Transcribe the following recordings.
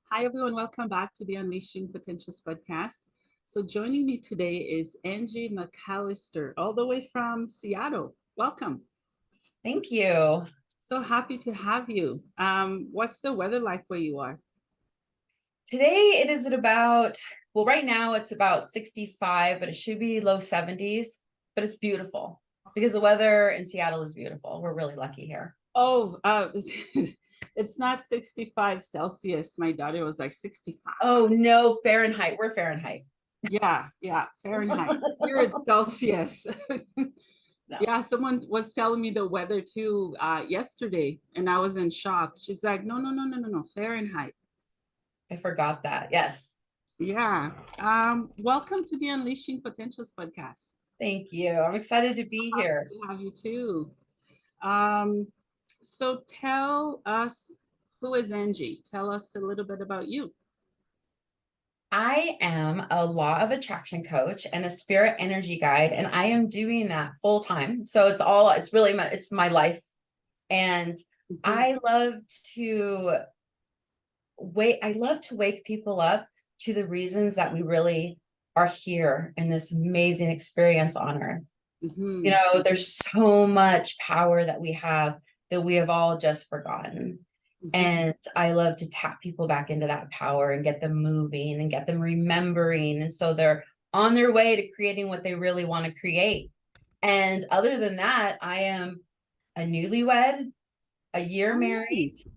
Hi, everyone. Welcome back to the Unleashing Potentials podcast. So, joining me today is Angie McAllister, all the way from Seattle. Welcome. Thank you. So happy to have you. What's the weather like where you are? Today it is at about, well, right now it's about 65, but it should be low 70s, but it's beautiful because the weather in Seattle is beautiful. We're really lucky here. Oh, it's not 65 Celsius. My daughter was like 65. Oh, no, Fahrenheit. We're Fahrenheit. Yeah, Fahrenheit. Here it's Celsius. No, Yeah, someone was telling me the weather too yesterday, and I was in shock. She's like, no, Fahrenheit. I forgot that. Yes. Yeah. Welcome to the Unleashing Potentials podcast. Thank you. I'm excited to So be happy here. to have you too. Um, so tell us, who is Angie? Tell us a little bit about you. I am a law of attraction coach and a spirit energy guide, and I am doing that full time. So it's really it's my life. And Mhm. I love to wake people up to the reasons that we really are here in this amazing experience on earth. Mhm. There's so much power that we have all just forgotten. Mhm. And I love to tap people back into that power and get them moving and get them remembering. And so they're on their way to creating what they really want to create. And other than that, I am a newlywed, a year Oh, married. nice.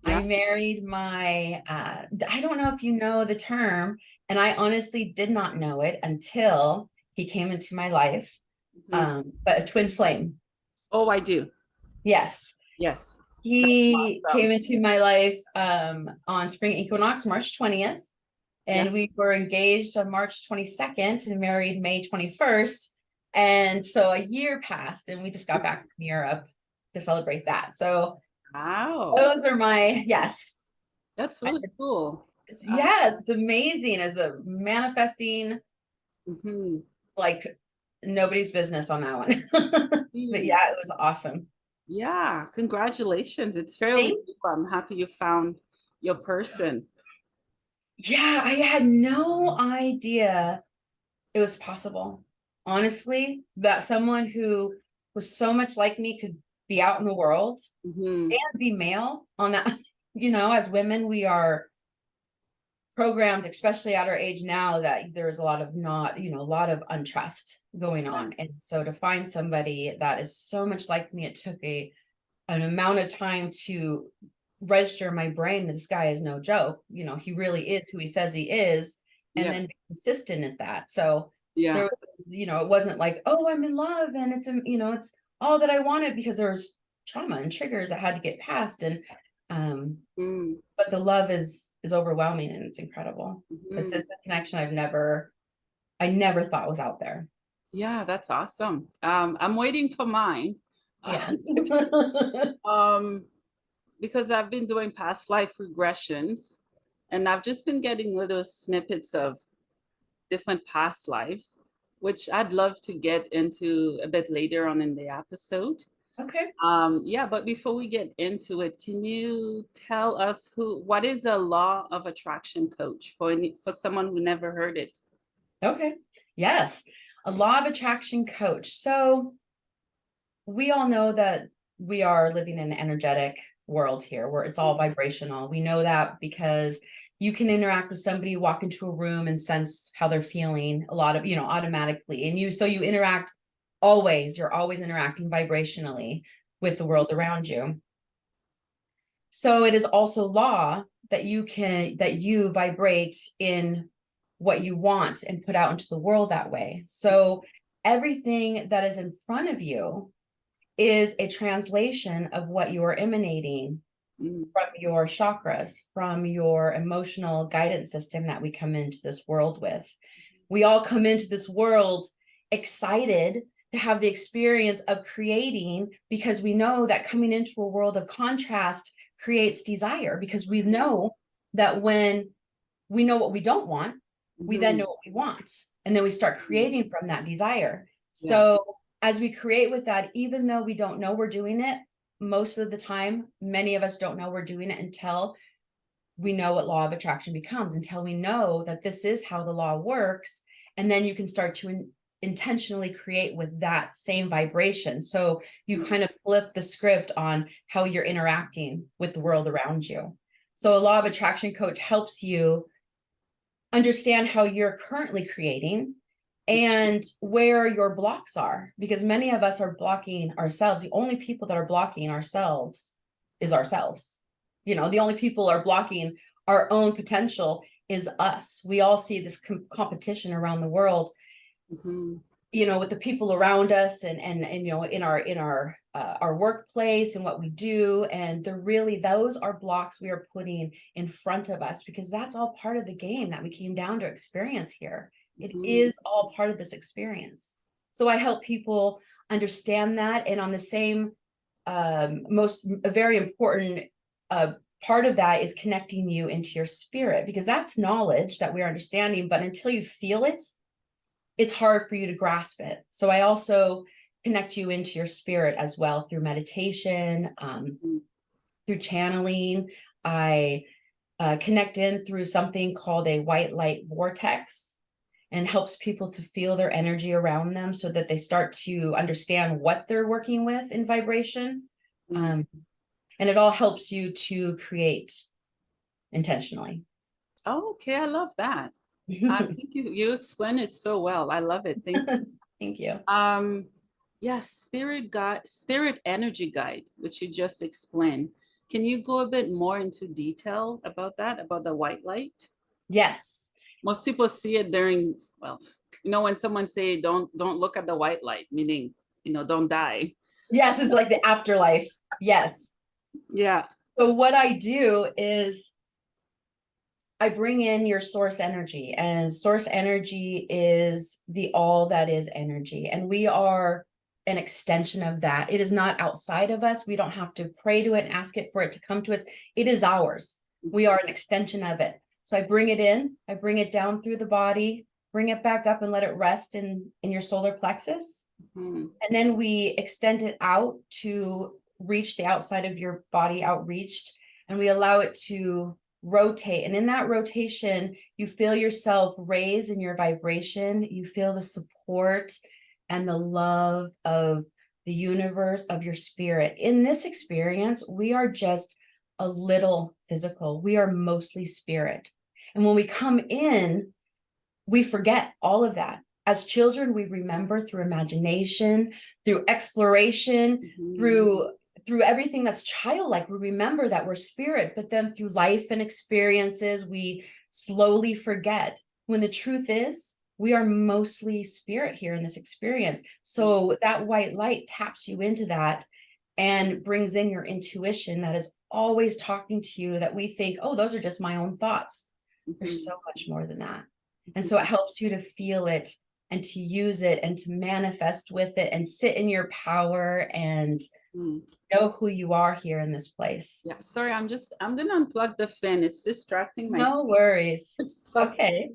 Yeah. I married I don't know if you know the term, and I honestly did not know it until he came into my life. Mhm. But a twin flame. Oh, I do. Yes. Yes. That's He awesome. came into my life on spring equinox, March 20th, Yeah. and we were engaged on March 22nd and married May 21st. And so a year passed, and we just got back from Europe to celebrate that. So Wow. those are yes. That's really cool. It's amazing as a manifesting Mhm. like nobody's business on that one. But Mm. yeah, it was awesome. Yeah, congratulations. It's fairly Thank- cool. I'm happy you found your person. Yeah, I had no idea it was possible. Honestly, that someone who was so much like me could be out in the world Mhm. and be male on that. As women, we are programmed, especially at our age now, that there's a lot of a lot of untrust going Yeah. on. And so to find somebody that is so much like me, it took an amount of time to register my brain that this guy is no joke. He really is who he says he is, and Yeah. then be consistent at that. So there Yeah. was, it wasn't like, oh, I'm in love and it's all that I wanted, because there was trauma and triggers I had to get past. And Mm. but the love is overwhelming, and it's incredible. It's Mhm. a connection I never thought was out there. Yeah, that's awesome. I'm waiting for mine. Yeah. Um, because I've been doing past life regressions and I've just been getting little snippets of different past lives, which I'd love to get into a bit later on in the episode. Okay. Yeah, but before we get into it, can you tell us what is a law of attraction coach for someone who never heard it? Okay. Yes. A law of attraction coach. So we all know that we are living in an energetic world here where it's all vibrational. We know that because you can interact with somebody, walk into a room and sense how they're feeling a lot of, automatically. And you interact always, you're always interacting vibrationally with the world around you. So it is also law that you vibrate in what you want and put out into the world that way. So everything that is in front of you is a translation of what you are emanating Mm. from your chakras, from your emotional guidance system that we come into this world with. We all come into this world excited to have the experience of creating, because we know that coming into a world of contrast creates desire, because we know that when we know what we don't want, we then Mhm. know what we want. And then we start creating from that desire. Yeah. So as we create with that, even though we don't know we're doing it, most of the time, many of us don't know we're doing it until we know what law of attraction becomes until we know that this is how the law works. And then you can start to intentionally create with that same vibration. So you kind of flip the script on how you're interacting with the world around you. So a law of attraction coach helps you understand how you're currently creating and where your blocks are, because many of us are blocking ourselves. The only people that are blocking ourselves is ourselves. You know, the only people are blocking our own potential is us. We all see this competition around the world, you know, with the people around us and you know, in our workplace and what we do. And they're really, those are blocks we are putting in front of us, because that's all part of the game that we came down to experience here. It is all part of this experience. So I help people understand that. And on the same, a very important part of that is connecting you into your spirit, because that's knowledge that we are understanding. But until you feel it, it's hard for you to grasp it. So I also connect you into your spirit as well through meditation, through channeling. I connect in through something called a white light vortex, and helps people to feel their energy around them so that they start to understand what they're working with in vibration. And it all helps you to create intentionally. Oh, okay, I love that. I think you explained it so well. I love it. Thank you. Thank you. Yes, spirit energy guide, which you just explained. Can you go a bit more into detail about that, about the white light? Yes. Most people see it during, well, you know, when someone say don't look at the white light, meaning, you know, don't die. Yes, it's like the afterlife. Yes. Yeah. So what I do is I bring in your source energy, and source energy is the all that is energy. And we are an extension of that. It is not outside of us. We don't have to pray to it and ask it for it to come to us. It is ours. We are an extension of it. So I bring it in, I bring it down through the body, bring it back up and let it rest in your solar plexus. And then we extend it out to reach the outside of your body, outreached, and we allow it to rotate. And in that rotation, you feel yourself raise in your vibration. You feel the support and the love of the universe, of your spirit. In this experience, we are just a little physical. We are mostly spirit. And when we come in, we forget all of that. As children, we remember through imagination, through exploration, through everything that's childlike. We remember that we're spirit, but then through life and experiences, we slowly forget, when the truth is we are mostly spirit here in this experience. So that white light taps you into that and brings in your intuition that is always talking to you, that we think, oh, those are just my own thoughts. There's so much more than that. And so it helps you to feel it and to use it and to manifest with it and sit in your power and know who you are here in this place. Yeah, sorry, I'm gonna unplug the fan. It's distracting my No worries. It's so, okay.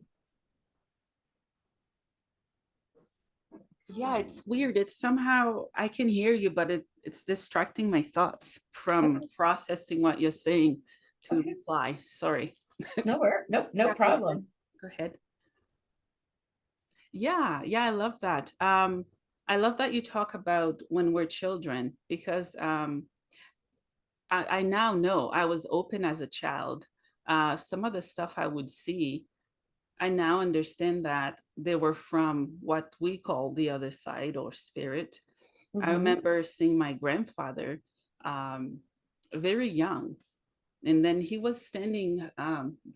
Yeah, it's weird. It's somehow I can hear you, but it's distracting my thoughts from processing what you're saying to reply. Sorry. No worries. Nope, no problem. Go ahead. Yeah, I love that. I love that you talk about when we're children, because I now know I was open as a child. Some of the stuff I would see, I now understand that they were from what we call the other side or spirit. I remember seeing my grandfather very young, and then he was standing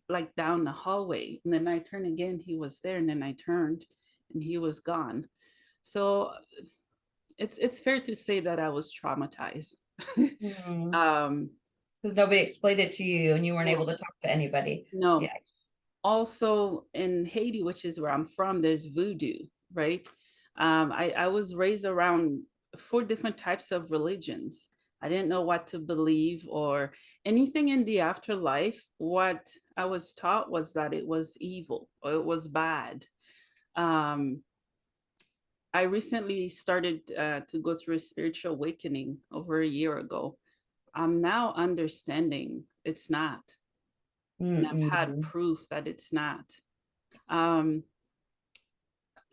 like down the hallway, and then I turned again, he was there, and then I turned and he was gone. So it's fair to say that I was traumatized. Because nobody explained it to you and you weren't able to talk to anybody. No. Yeah. Also in Haiti, which is where I'm from, there's voodoo, right? I was raised around 4 different types of religions. I didn't know what to believe or anything in the afterlife. What I was taught was that it was evil or it was bad. I recently started to go through a spiritual awakening over a year ago. I'm now understanding it's not. And I've had Mm-mm. proof that it's not. Um,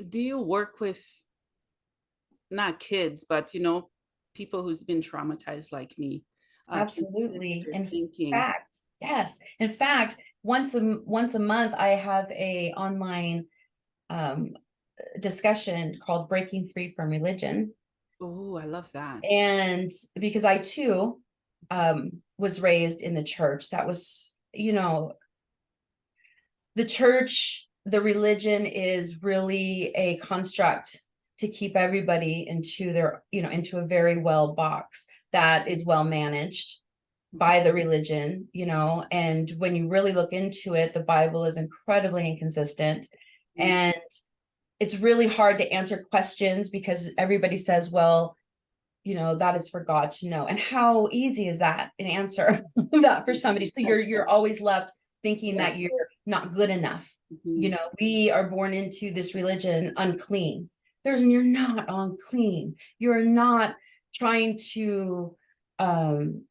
do you work with not kids, but people who's been traumatized like me, to shift Absolutely. their In thinking? fact, yes. In fact, once a month, I have a online um, discussion called Breaking Free from Religion. Oh, I love that. And because I too was raised in the church, that was, the church, the religion is really a construct to keep everybody into into a very well box that is well managed by the religion, and when you really look into it, the Bible is incredibly inconsistent. Mm, And it's really hard to answer questions because everybody says, well, that is for God to know. And how easy is that an answer that for somebody? So you're always left thinking yeah. that you're not good enough. Mhm. We are born into this religion unclean. You're not unclean. You're not trying to um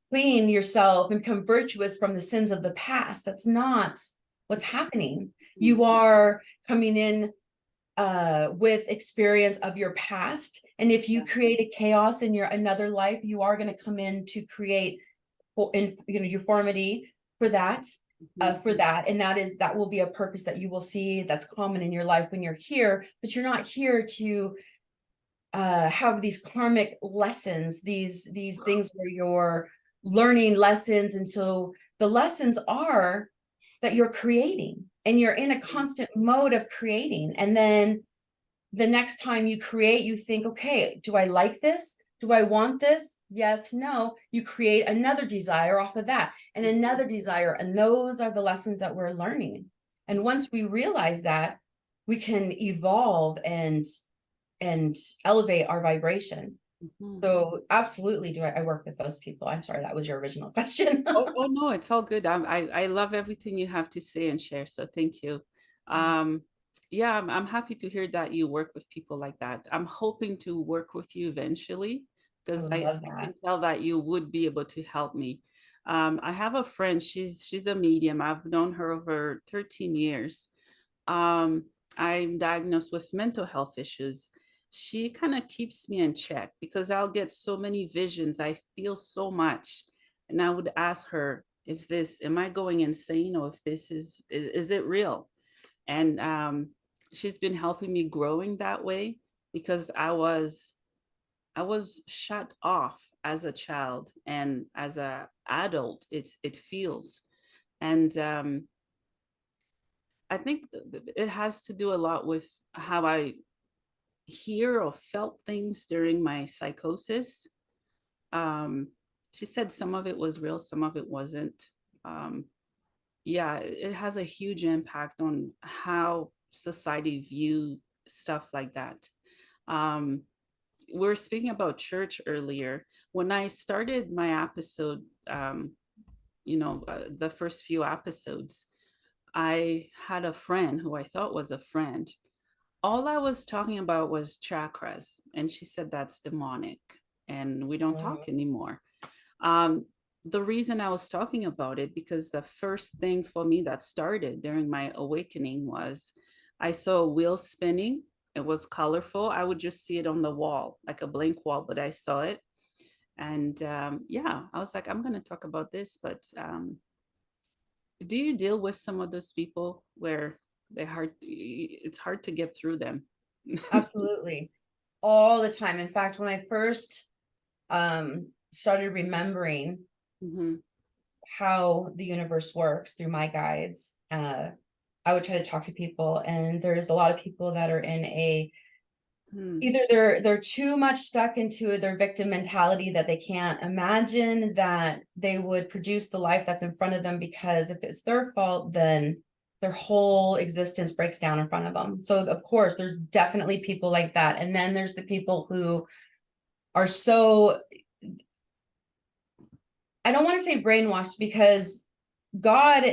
clean yourself and become virtuous from the sins of the past. That's not what's happening. Mhm. You are coming in with experience of your past, and if you Yeah. create a chaos in your another life, you are going to come in to create uniformity for that, Mhm. and that will be a purpose that you will see that's common in your life when you're here. But you're not here to have these karmic lessons, these things where you're learning lessons. And so the lessons are that you're creating, and you're in a constant mode of creating. And then the next time you create, you think, okay, do I like this? Do I want this? Yes, no. You create another desire off of that, and another desire. And those are the lessons that we're learning. And once we realize that, we can evolve and elevate our vibration. Mhm. So absolutely do I work with those people. I'm sorry, that was your original question. Oh no, it's all good. I love everything you have to say and share. So thank you. Um, yeah, I'm happy to hear that you work with people like that. I'm hoping to work with you eventually I because would I love can that. tell that you would be able to help me. I have a friend. She's a medium. I've known her over 13 years. Um, I'm diagnosed with mental health issues. She kind of keeps me in check because I'll get so many visions. I feel so much. And I would ask her if this, am I going insane, or if this is it real? And she's been helping me growing that way because I was shut off as a child, and as a adult, it feels. And I think it has to do a lot with how I hear or felt things during my psychosis. Um, she said some of it was real, some of it wasn't. Um, yeah, it has a huge impact on how society view stuff like that. Um, we were speaking about church earlier. When I started my episode, the first few episodes, I had a friend who I thought was a friend. All I was talking about was chakras, and she said that's demonic, and we don't talk anymore. Um, the reason I was talking about it, because the first thing for me that started during my awakening was I saw a wheel spinning. It was colorful. I would just see it on the wall, like a blank wall, but I saw it. And yeah, I was like, I'm going to talk about this. But do you deal with some of those people where it's hard to get through them? Absolutely. All the time. In fact, when I first started remembering Hmm. how the universe works through my guides, I would try to talk to people, and there's a lot of people that are in a Hmm. either they're too much stuck into their victim mentality that they can't imagine that they would produce the life that's in front of them, because if it's their fault, then their whole existence breaks down in front of them. So of course there's definitely people like that, and then there's the people who are so, I don't want to say brainwashed, because God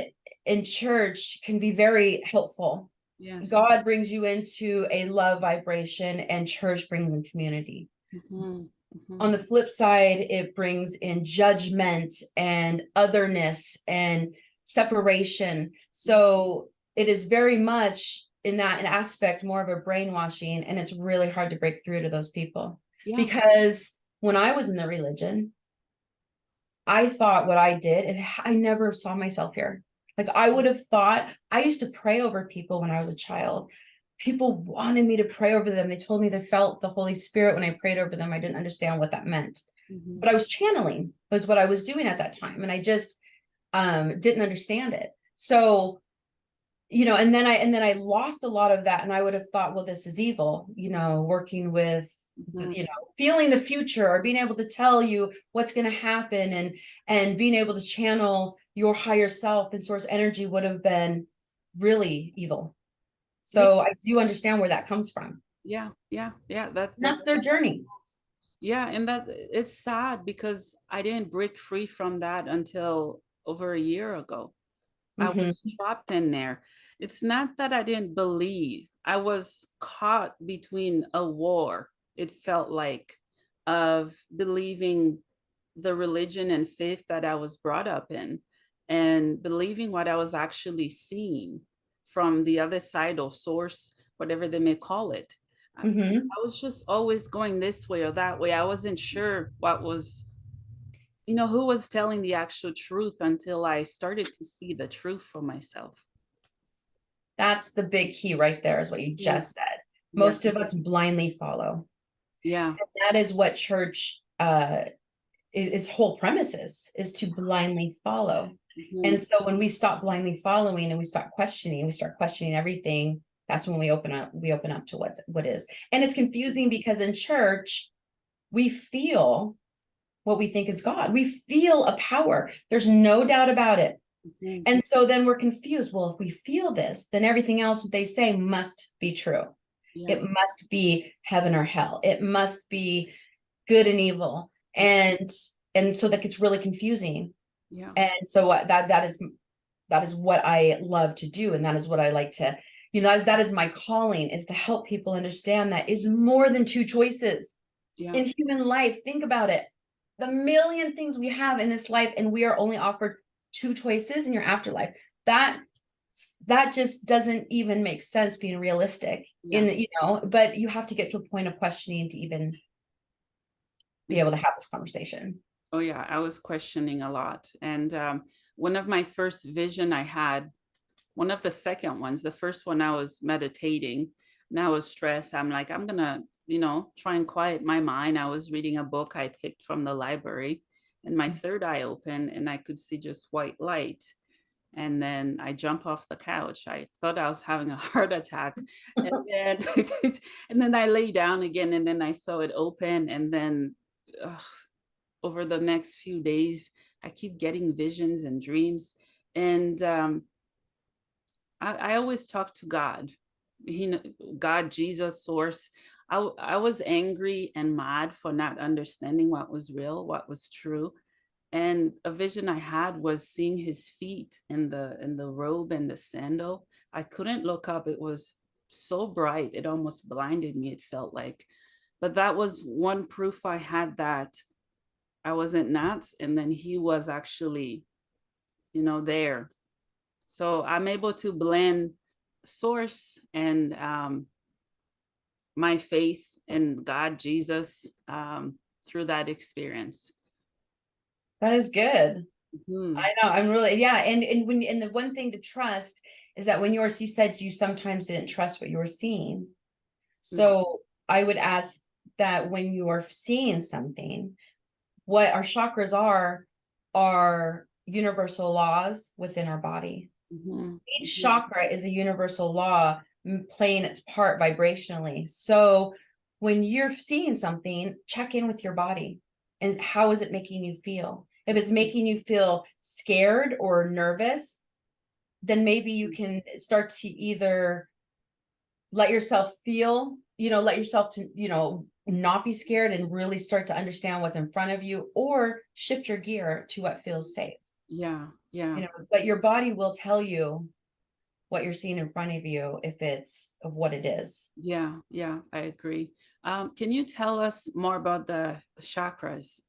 in church can be very helpful. Yes. God brings you into a love vibration, and church brings in community. Hmm. Hmm. On the flip side, it brings in judgment and otherness, and separation. So it is very much in that aspect more of a brainwashing, and it's really hard to break through to those people. Yeah. Because when I was in the religion, I thought what I did, I never saw myself here. Like I would have thought, I used to pray over people when I was a child. People wanted me to pray over them. They told me they felt the Holy Spirit when I prayed over them. I didn't understand what that meant, but I was channeling was what I was doing at that time. And I just didn't understand it. So, you know, and then I lost a lot of that. And I would have thought, well, this is evil, you know, working with, you know, feeling the future or being able to tell you what's going to happen and being able to channel your higher self and source energy would have been really evil. So I do understand where that comes from. Yeah. That's their journey. Yeah, and that it's sad because I didn't break free from that until over a year ago. I was trapped in there. It's not that I didn't believe. I was caught between a war, it felt like, of believing the religion and faith that I was brought up in and believing what I was actually seeing from the other side or source, whatever they may call it. I was just always going this way or that way. I wasn't sure what was, you know, who was telling the actual truth until I started to see the truth for myself. That's the big key right there, is what you just said. Yeah. Most of us blindly follow. Yeah. And that is what church, its whole premise is to blindly follow. And so when we stop blindly following and we start questioning everything, that's when we open up to what is. And it's confusing because in church, we feel what we think is God. We feel a power. There's no doubt about it. And so then we're confused. Well, if we feel this, then everything else they say must be true. Yeah. It must be heaven or hell. It must be good and evil. And so that gets really confusing. Yeah. And so that is what I love to do. And that is what I like to, you know, that is my calling, is to help people understand that it's more than two choices in human life. Think about it. The million things we have in this life, and we are only offered two choices in your afterlife. That just doesn't even make sense being realistic you know, but you have to get to a point of questioning to even be able to have this conversation. Oh yeah, I was questioning a lot. And one of my first vision I had, one of the second ones, the first one I was meditating and I was stressed. I'm like, I'm gonna, you know, try and quiet my mind. I was reading a book I picked from the library and my third eye opened and I could see just white light. And then I jump off the couch. I thought I was having a heart attack. And then, and then I lay down again and then I saw it open. And then over the next few days, I keep getting visions and dreams. And I always talk to God. God, Jesus, source. I was angry and mad for not understanding what was real, what was true. And a vision I had was seeing his feet in the robe and the sandal. I couldn't look up. It was so bright. It almost blinded me, it felt like. But that was one proof I had that I wasn't nuts. And then he was actually, you know, there. So I'm able to blend source and my faith in God, Jesus, through that experience. That is good. Mm-hmm. I know. I'm really, yeah. And the one thing to trust is that when you said you sometimes didn't trust what you were seeing. So I would ask that when you are seeing something, what our chakras are universal laws within our body. Each chakra is a universal law playing its part vibrationally. So when you're seeing something, check in with your body and how is it making you feel? If it's making you feel scared or nervous, then maybe you can start to either let yourself feel, let yourself to, not be scared and really start to understand what's in front of you, or shift your gear to what feels safe. Yeah. But your body will tell you what you're seeing in front of you if it's of what it is. Yeah, I agree. Can you tell us more about the chakras?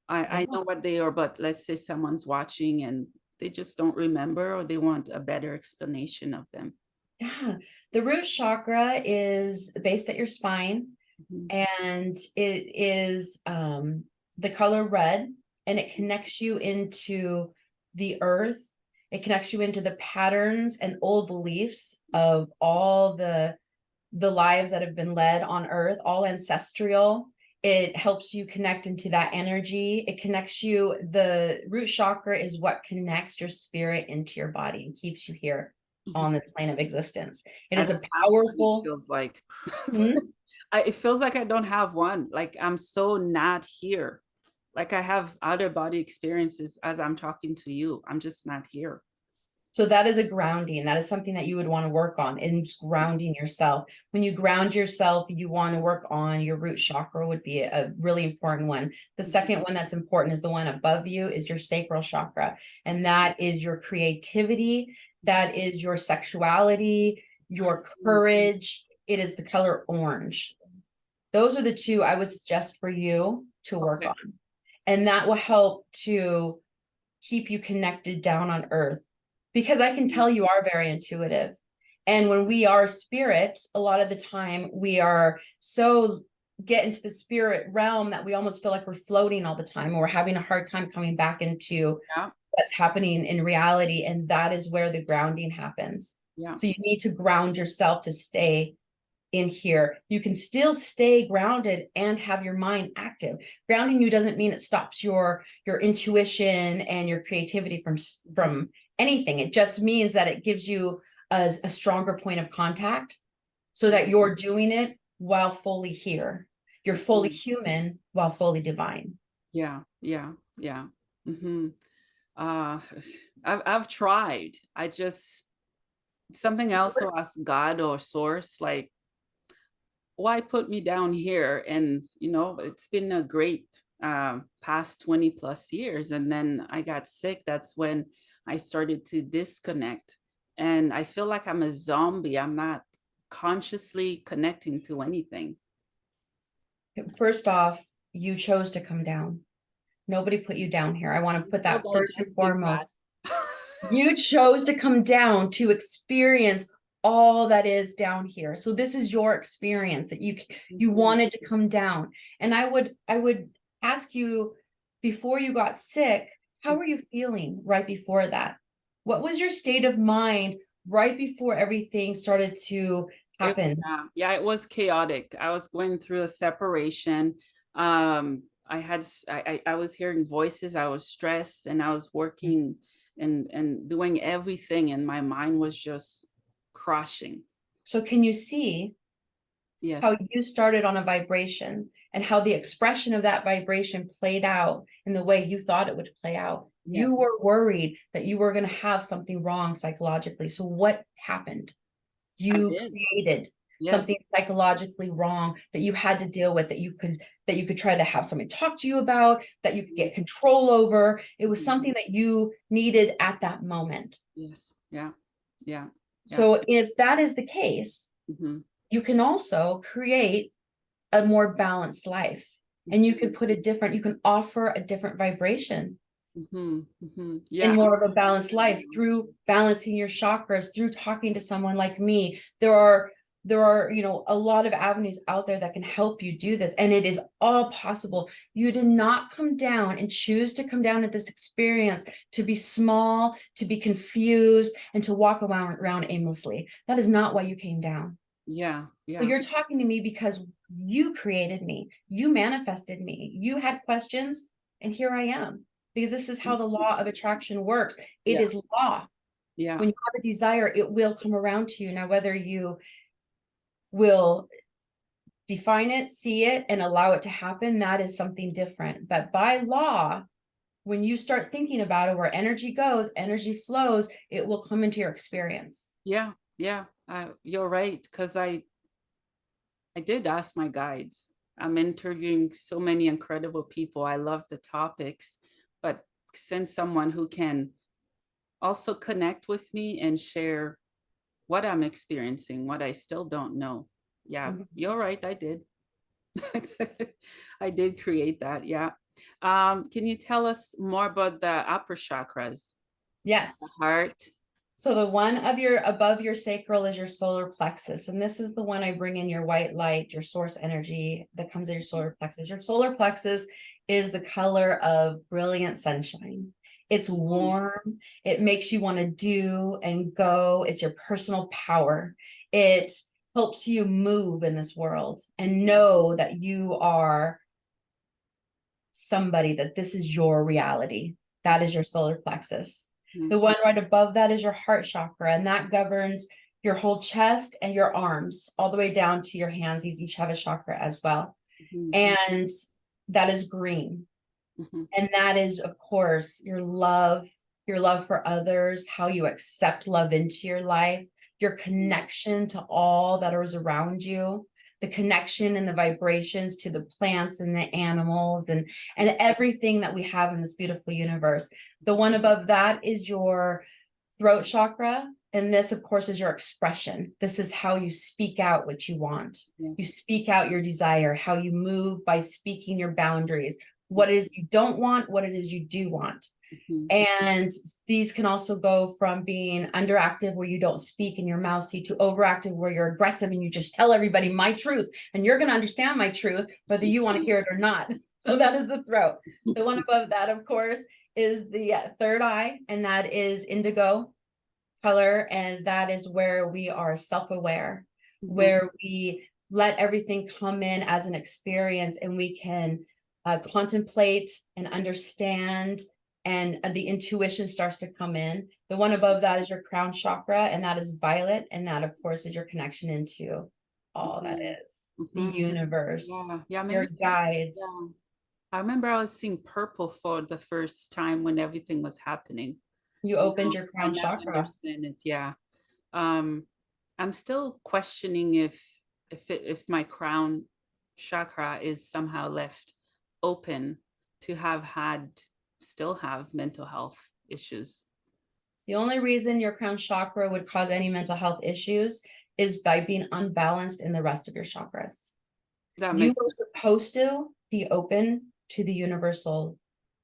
I know what they are, but let's say someone's watching and they just don't remember, or they want a better explanation of them. Yeah. The root chakra is based at your spine, Mhm. and it is the color red, and it connects you into the earth. It connects you into the patterns and old beliefs of all the lives that have been led on earth, all ancestral. It helps you connect into that energy. It connects you. The root chakra is what connects your spirit into your body and keeps you here Mhm. on this plane of existence. It I is don't a have one, it powerful. feels like. Hmm? It feels like I don't have one. Like I'm so not here. Like I have outer body experiences as I'm talking to you. I'm just not here. So that is a grounding. That is something that you would want to work on, in grounding yourself. When you ground yourself, you want to work on your root chakra, would be a really important one. The second one that's important is the one above you, is your sacral chakra. And that is your creativity. That is your sexuality, your courage. It is the color orange. Those are the two I would suggest for you to work Okay. on. And that will help to keep you connected down on earth, because I can tell you are very intuitive. And when we are spirit, a lot of the time we are so get into the spirit realm that we almost feel like we're floating all the time, or we're having a hard time coming back into Yeah. what's happening in reality. And that is where the grounding happens. Yeah. So you need to ground yourself to stay in here. You can still stay grounded and have your mind active. Grounding you doesn't mean it stops your intuition and your creativity from anything. It just means that it gives you a stronger point of contact, so that you're doing it while fully here. You're fully human while fully divine. Yeah. Yeah. Yeah. Hmm. Uh, I've tried. I just, something else, or ask God or source, like, why put me down here? And it's been a great past 20 plus years. And then I got sick. That's when I started to disconnect. And I feel like I'm a zombie. I'm not consciously connecting to anything. First off, you chose to come down. Nobody put you down here. I want to I'm put still that first and digesting that. foremost. You chose to come down to experience all that is down here. So this is your experience that you wanted to come down. And I would ask you, before you got sick, how were you feeling right before that? What was your state of mind right before everything started to happen? Yeah, it was chaotic. I was going through a separation. I was hearing voices. I was stressed, and I was working and doing everything, and my mind was just crushing. So can you see Yes, how you started on a vibration, and how the expression of that vibration played out in the way you thought it would play out? yes, You were worried that you were going to have something wrong psychologically. So what happened? I You did. created Yes, something psychologically wrong that you had to deal with, that you could try to have somebody talk to you about, that you could get control over. It was something that you needed at that moment. yes, yeah, yeah, yeah. So if that is the case, Hmm. you can also create a more balanced life, and you can you can offer a different vibration Hmm. Hmm. in Yeah. more of a balanced life through balancing your chakras, through talking to someone like me. There are a lot of avenues out there that can help you do this, and it is all possible. You did not come down and choose to come down at this experience to be small, to be confused, and to walk around aimlessly. That is not why you came down. Yeah, So yeah. you're talking to me because you created me, you manifested me, you had questions, and here I am. Because this is how the law of attraction works. It Yeah, is law. yeah, When you have a desire, it will come around to you. Now, whether you will define it, see it, and allow it to happen, that is something different. But by law, when you start thinking about it, where energy goes, energy flows, it will come into your experience. yeah, yeah. You're right, because I did ask my guides. I'm interviewing so many incredible people. I love the topics, but send someone who can also connect with me and share what I'm experiencing, what I still don't know. Yeah, Mhm. you're right. I did. I did create that. Yeah. Can you tell us more about the upper chakras? Yes. heart. So the one of your above your sacral is your solar plexus. And this is the one I bring in your white light, your source energy that comes in your solar plexus. Your solar plexus is the color of brilliant sunshine. It's warm. It makes you want to do and go. It's your personal power. It helps you move in this world and know that you are somebody, that this is your reality. That is your solar plexus. The one right above that is your heart chakra, and that governs your whole chest and your arms, all the way down to your hands. These each have a chakra as well. And that is green. And that is, of course, your love for others, how you accept love into your life, your connection to all that is around you, the connection and the vibrations to the plants and the animals and everything that we have in this beautiful universe. The one above that is your throat chakra. And this, of course, is your expression. This is how you speak out what you want. You speak out your desire, how you move by speaking your boundaries, what it is you don't want, what it is you do want. And these can also go from being underactive, where you don't speak and you're mousy, to overactive, where you're aggressive and you just tell everybody my truth, and you're going to understand my truth, whether you want to hear it or not. So that is the throat. The one above that, of course, is the third eye, and that is indigo color. And that is where we are self-aware, where we let everything come in as an experience, and we can contemplate and understand, and the intuition starts to come in. The one above that is your crown chakra, and that is violet. And that, of course, is your connection into all that is the universe, your guides. I remember I was seeing purple for the first time when everything was happening. You opened your crown chakra. Understand it. Yeah. I'm still questioning if my crown chakra is somehow left open to still have mental health issues. The only reason your crown chakra would cause any mental health issues is by being unbalanced in the rest of your chakras. You are supposed to be open to the universal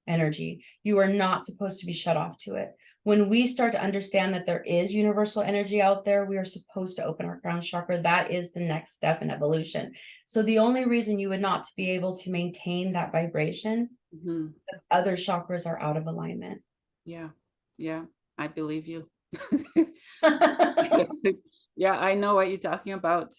energy. You are not supposed to be shut off to it. When we start to understand that there is universal energy out there, we are supposed to open our crown chakra. That is the next step in evolution. So the only reason you would not be able to maintain that vibration is because other chakras are out of alignment. Yeah. I believe you. Yeah, I know what you're talking about.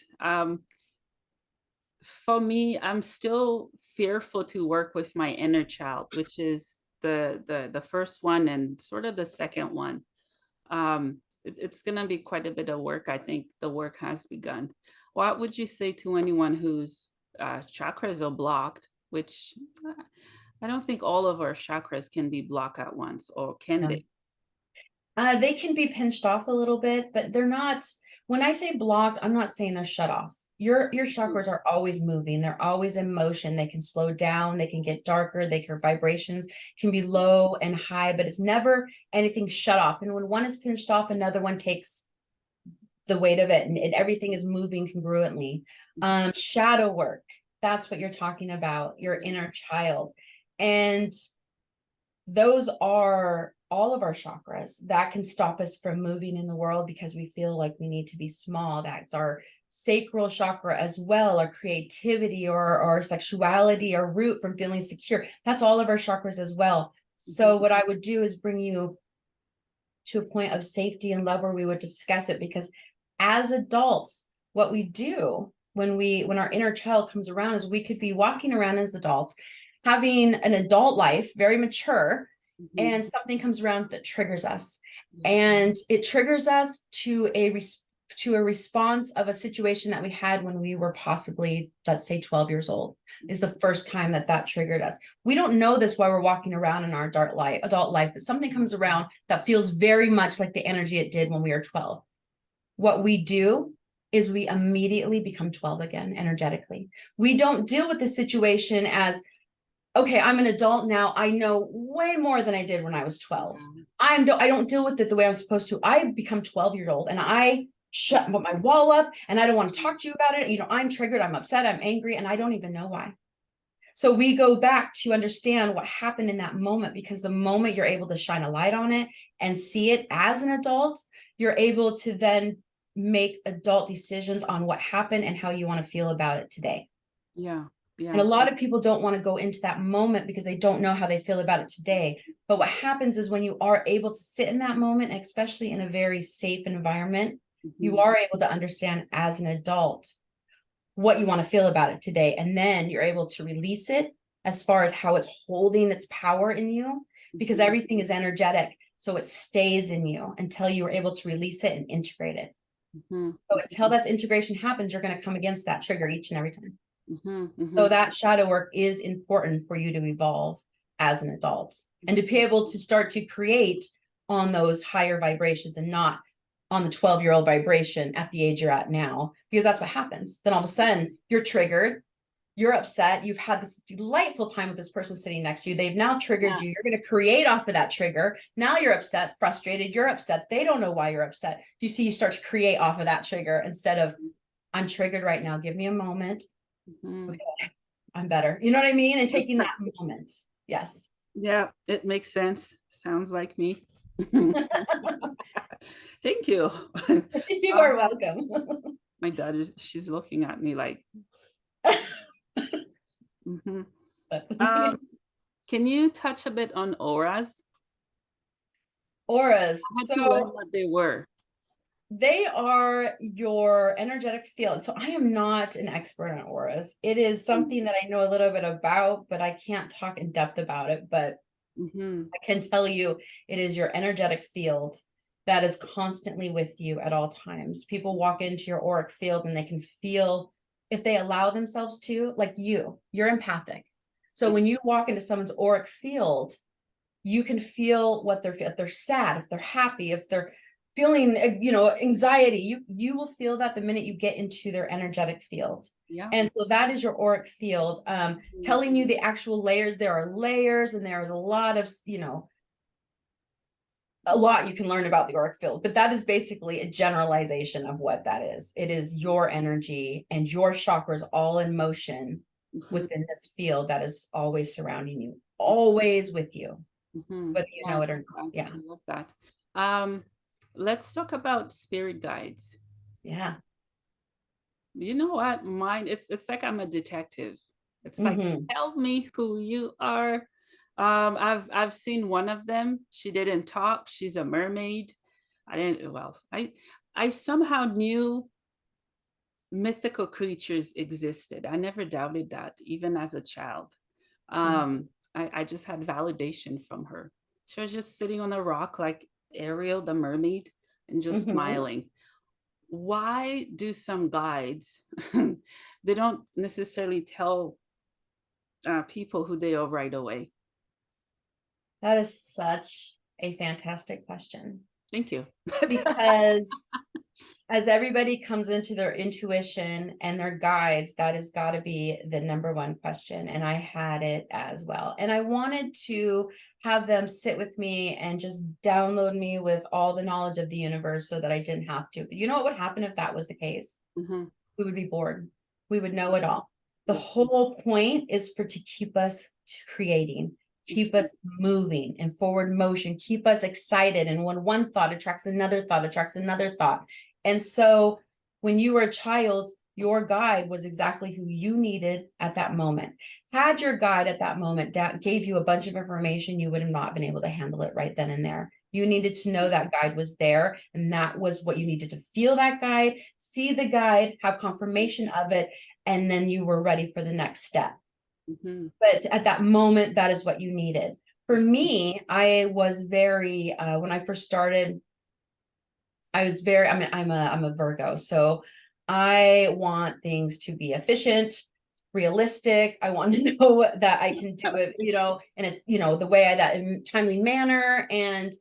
For me, I'm still fearful to work with my inner child, which is the first one and sort of the second one. It's going to be quite a bit of work. I think the work has begun. What would you say to anyone whose chakras are blocked, which I don't think all of our chakras can be blocked at once, or can they? They can be pinched off a little bit, but they're not. When I say blocked, I'm not saying they're shut off. Your chakras are always moving. They're always in motion. They can slow down. They can get darker. Their vibrations can be low and high, but it's never anything shut off. And when one is pinched off, another one takes the weight of it, and everything is moving congruently. Shadow work, that's what you're talking about, your inner child. And those are all of our chakras that can stop us from moving in the world because we feel like we need to be small. That's our sacral chakra as well, our creativity or our sexuality, our root from feeling secure. That's all of our chakras as well. So what I would do is bring you to a point of safety and love where we would discuss it, because as adults, what we do when our inner child comes around is we could be walking around as adults, having an adult life, very mature, and something comes around that triggers us. And it triggers us to a response of a situation that we had when we were possibly, let's say, 12 years old, is the first time that triggered us. We don't know this while we're walking around in our adult life, but something comes around that feels very much like the energy it did when we were 12. What we do is we immediately become 12 again, energetically. We don't deal with the situation as, okay, I'm an adult now. I know way more than I did when I was 12. I don't deal with it the way I'm supposed to. I become 12-year-old and I shut my wall up and I don't want to talk to you about it. I'm triggered, I'm upset, I'm angry, and I don't even know why. So we go back to understand what happened in that moment, because the moment you're able to shine a light on it and see it as an adult, you're able to then make adult decisions on what happened and how you want to feel about it today. Yeah. And a lot of people don't want to go into that moment because they don't know how they feel about it today. But what happens is when you are able to sit in that moment, especially in a very safe environment, you are able to understand as an adult what you want to feel about it today. And then you're able to release it as far as how it's holding its power in you, because everything is energetic. So it stays in you until you are able to release it and integrate it. So until that integration happens, you're going to come against that trigger each and every time. So that shadow work is important for you to evolve as an adult and to be able to start to create on those higher vibrations and not on the 12-year-old vibration at the age you're at now, because that's what happens. Then all of a sudden you're triggered, you're upset, you've had this delightful time with this person sitting next to you. They've now triggered you. You're going to create off of that trigger. Now you're upset, frustrated, you're upset. They don't know why you're upset. You see, you start to create off of that trigger instead of, I'm triggered right now. Give me a moment. Okay, I'm better. You know what I mean? And taking that moment. Yes. Yeah, it makes sense. Sounds like me. Thank you. You are welcome. My daughter, she's looking at me like. Can you touch a bit on auras? Auras. I had to learn what they were. They are your energetic field. So I am not an expert on auras. It is something that I know a little bit about, but I can't talk in depth about it. But I can tell you it is your energetic field that is constantly with you at all times. People walk into your auric field and they can feel, if they allow themselves to, like you're empathic. So when you walk into someone's auric field, you can feel what they're feeling. If they're sad, if they're happy, if they're feeling, anxiety, you will feel that the minute you get into their energetic field. Yeah. And so that is your auric field, telling you the actual layers. There are layers, and there is a lot of, a lot you can learn about the auric field, but that is basically a generalization of what that is. It is your energy and your chakras all in motion within this field that is always surrounding you, always with you, whether you know it or not. Yeah. I love that. Let's talk about spirit guides. Yeah. You know what? Mine, it's like I'm a detective. It's like, tell me who you are. I've seen one of them. She didn't talk. She's a mermaid. I somehow knew mythical creatures existed. I never doubted that, even as a child. I just had validation from her. She was just sitting on a rock like Ariel, the mermaid, and just smiling. Why do some guides, they don't necessarily tell people who they are right away? That is such a fantastic question. Thank you. Because as everybody comes into their intuition and their guides, that has got to be the number one question. And I had it as well. And I wanted to have them sit with me and just download me with all the knowledge of the universe so that I didn't have to. But you know what would happen if that was the case? We would be bored. We would know it all. The whole point is to keep us creating, keep us moving in forward motion, keep us excited. And when one thought attracts another thought, attracts another thought. And so when you were a child, your guide was exactly who you needed at that moment. Had your guide at that moment that gave you a bunch of information, you would have not been able to handle it right then and there. You needed to know that guide was there, and that was what you needed to feel that guide, see the guide, have confirmation of it, and then you were ready for the next step. But at that moment, that is what you needed. For me, I was very, when I first started, I was very, I'm a Virgo. So I want things to be efficient, realistic. I want to know that I can do it, in a, the way that in timely manner. And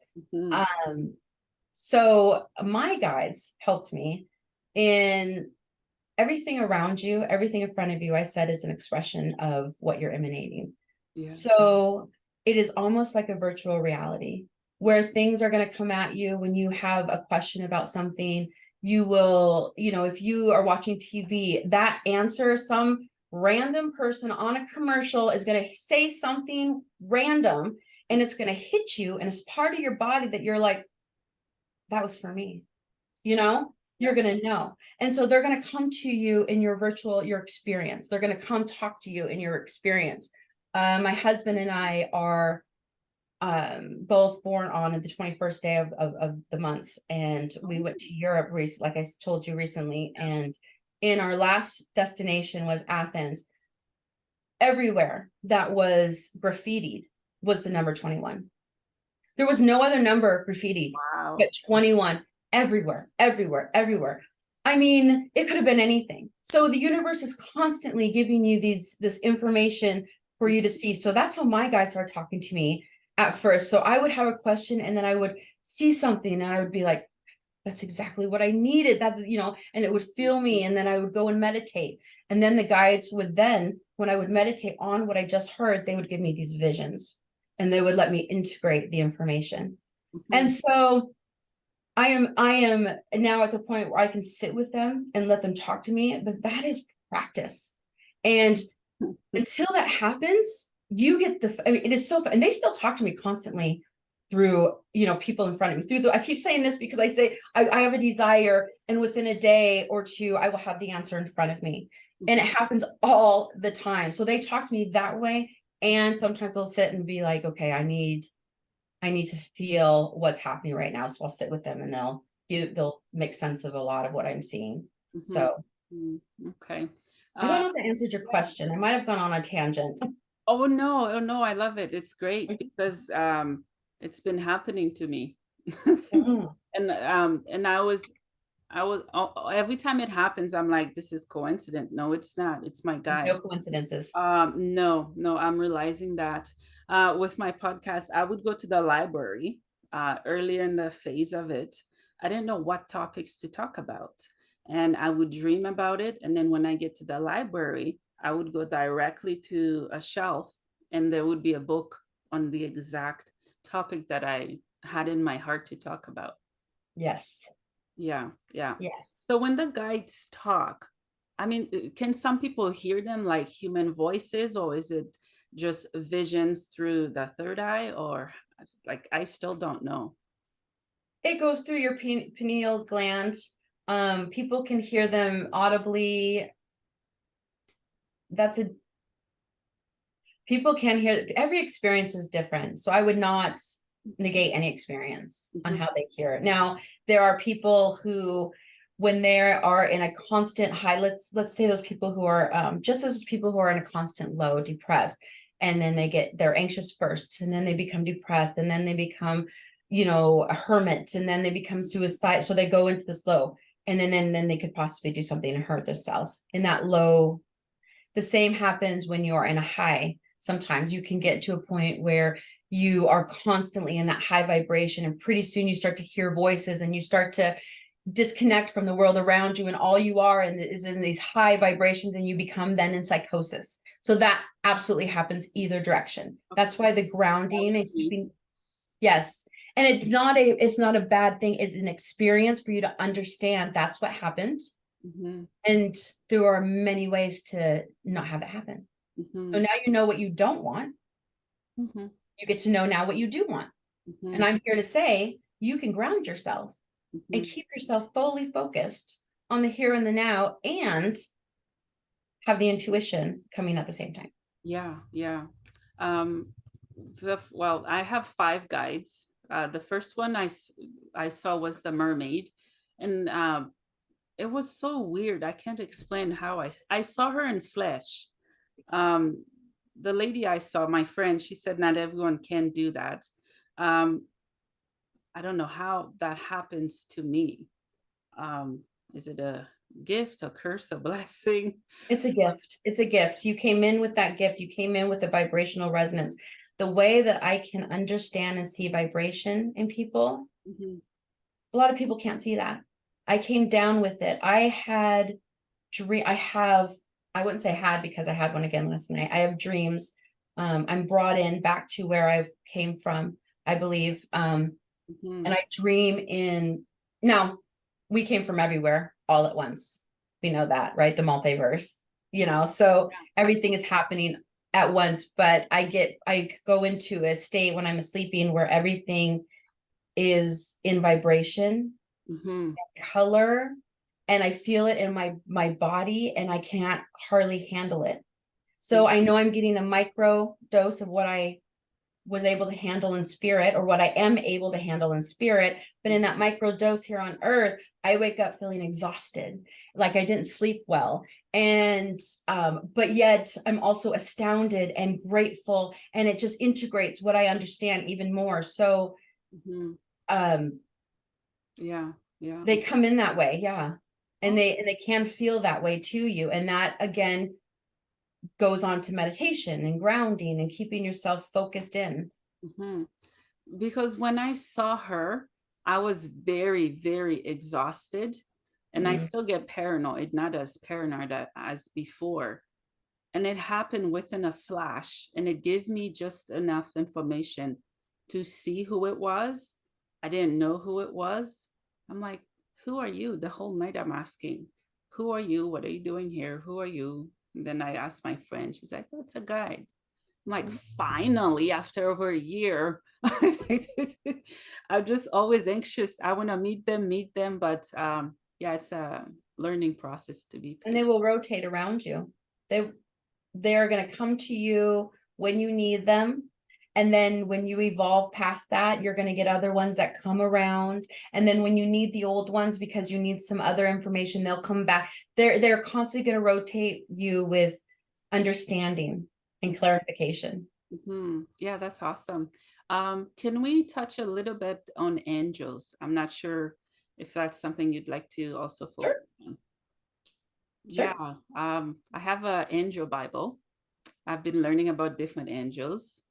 so my guides helped me in everything around you, everything in front of you, I said, is an expression of what you're emanating. So it is almost like a virtual reality where things are going to come at you when you have a question about something. You will, if you are watching TV, that answer, some random person on a commercial is going to say something random, and it's going to hit you, and it's part of your body that you're like, that was for me, you know, you're going to know. And so they're going to come to you in your experience. They're going to come talk to you in your experience. My husband and I are both born on the 21st day of the months, and we went to Europe, like I told you recently, and in our last destination was Athens. Everywhere that was graffitied was the number 21. There was no other number graffitied but 21, everywhere, everywhere, everywhere. I mean, it could have been anything. So the universe is constantly giving you this information for you to see. So that's how my guys started talking to me at first. So I would have a question, and then I would see something, and I would be like, that's exactly what I needed. That's, you know, and it would feel me. And then I would go and meditate. And then the guides would then, when I would meditate on what I just heard, they would give me these visions, and they would let me integrate the information. And so I am now at the point where I can sit with them and let them talk to me, but that is practice. And until that happens, you get I mean, it is so, and they still talk to me constantly through, you know, people in front of me, I keep saying this because I say, I have a desire, and within a day or two, I will have the answer in front of me. And it happens all the time. So they talk to me that way. And sometimes they'll sit and be like, okay, I need to feel what's happening right now. So I'll sit with them, and they'll make sense of a lot of what I'm seeing. So okay. I don't know if that answered your question. I might have gone on a tangent. Oh no, I love it. It's great because it's been happening to me. And I was every time it happens, I'm like, this is coincident. No, it's not. It's my guy. No coincidences. No, I'm realizing that with my podcast, I would go to the library earlier in the phase of it. I didn't know what topics to talk about, and I would dream about it. And then when I get to the library, I would go directly to a shelf, and there would be a book on the exact topic that I had in my heart to talk about. Yes. Yeah. Yes. So when the guides talk, I mean, can some people hear them like human voices, or is it just visions through the third eye, or like, I still don't know. It goes through your pineal gland. People can hear them audibly. People can hear, every experience is different. So I would not negate any experience on how they hear it. Now, there are people who, when they are in a constant high, let's say those people who are just as people who are in a constant low, depressed, and then they're anxious first, and then they become depressed, and then they become, you know, a hermit, and then they become suicide. So they go into this low, and then they could possibly do something and hurt themselves in that low. The same happens when you're in a high. Sometimes you can get to a point where you are constantly in that high vibration, and pretty soon you start to hear voices, and you start to disconnect from the world around you, and all you are is in these high vibrations, and you become then in psychosis. So that absolutely happens either direction. That's why the grounding and keeping, yes. And it's not a bad thing. It's an experience for you to understand that's what happened. And there are many ways to not have that happen. So now you know what you don't want. You get to know now what you do want. And I'm here to say, you can ground yourself and keep yourself fully focused on the here and the now, and have the intuition coming at the same time. Yeah. Well, I have 5 guides. The first one I saw was the mermaid, and it was so weird. I can't explain how I saw her in flesh. The lady I saw, my friend, she said not everyone can do that. I don't know how that happens to me. Is it a gift, a curse, a blessing? It's a gift. It's a gift. You came in with that gift. You came in with a vibrational resonance. The way that I can understand and see vibration in people, a lot of people can't see that. I came down with it. I wouldn't say had, because I had one again last night. I have dreams. I'm brought in back to where I came from, I believe. And I dream now we came from everywhere all at once. We know that, right? The multiverse. so everything is happening at once, but I go into a state when I'm sleeping where everything is in vibration, color, and I feel it in my body, and I can't hardly handle it. So I know I'm getting a micro dose of what I was able to handle in spirit, or what I am able to handle in spirit. But in that micro dose here on earth, I wake up feeling exhausted, like I didn't sleep well. And but yet I'm also astounded and grateful, and it just integrates what I understand even more. So yeah, they come in that way, and they can feel that way to you, and that again goes on to meditation and grounding and keeping yourself focused in. Because when I saw her, I was very, very exhausted, and I still get paranoid, not as paranoid as before. And it happened within a flash, and it gave me just enough information to see who it was. I didn't know who it was. I'm like, who are you? The whole night I'm asking, who are you? What are you doing here? Who are you? And then I asked my friend, she's like, oh, it's a guide. I'm like, finally, after over a year. I'm just always anxious. I want to meet them, but yeah, it's a learning process to be And they patient. will rotate around you. They're going to come to you when you need them. And then when you evolve past that, you're going to get other ones that come around. And then when you need the old ones because you need some other information, they'll come back. They're constantly going to rotate you with understanding and clarification. Yeah, that's awesome. Can we touch a little bit on angels? I'm not sure if that's something you'd like to also Sure. focus on. Sure. Yeah, I have an angel Bible. I've been learning about different angels.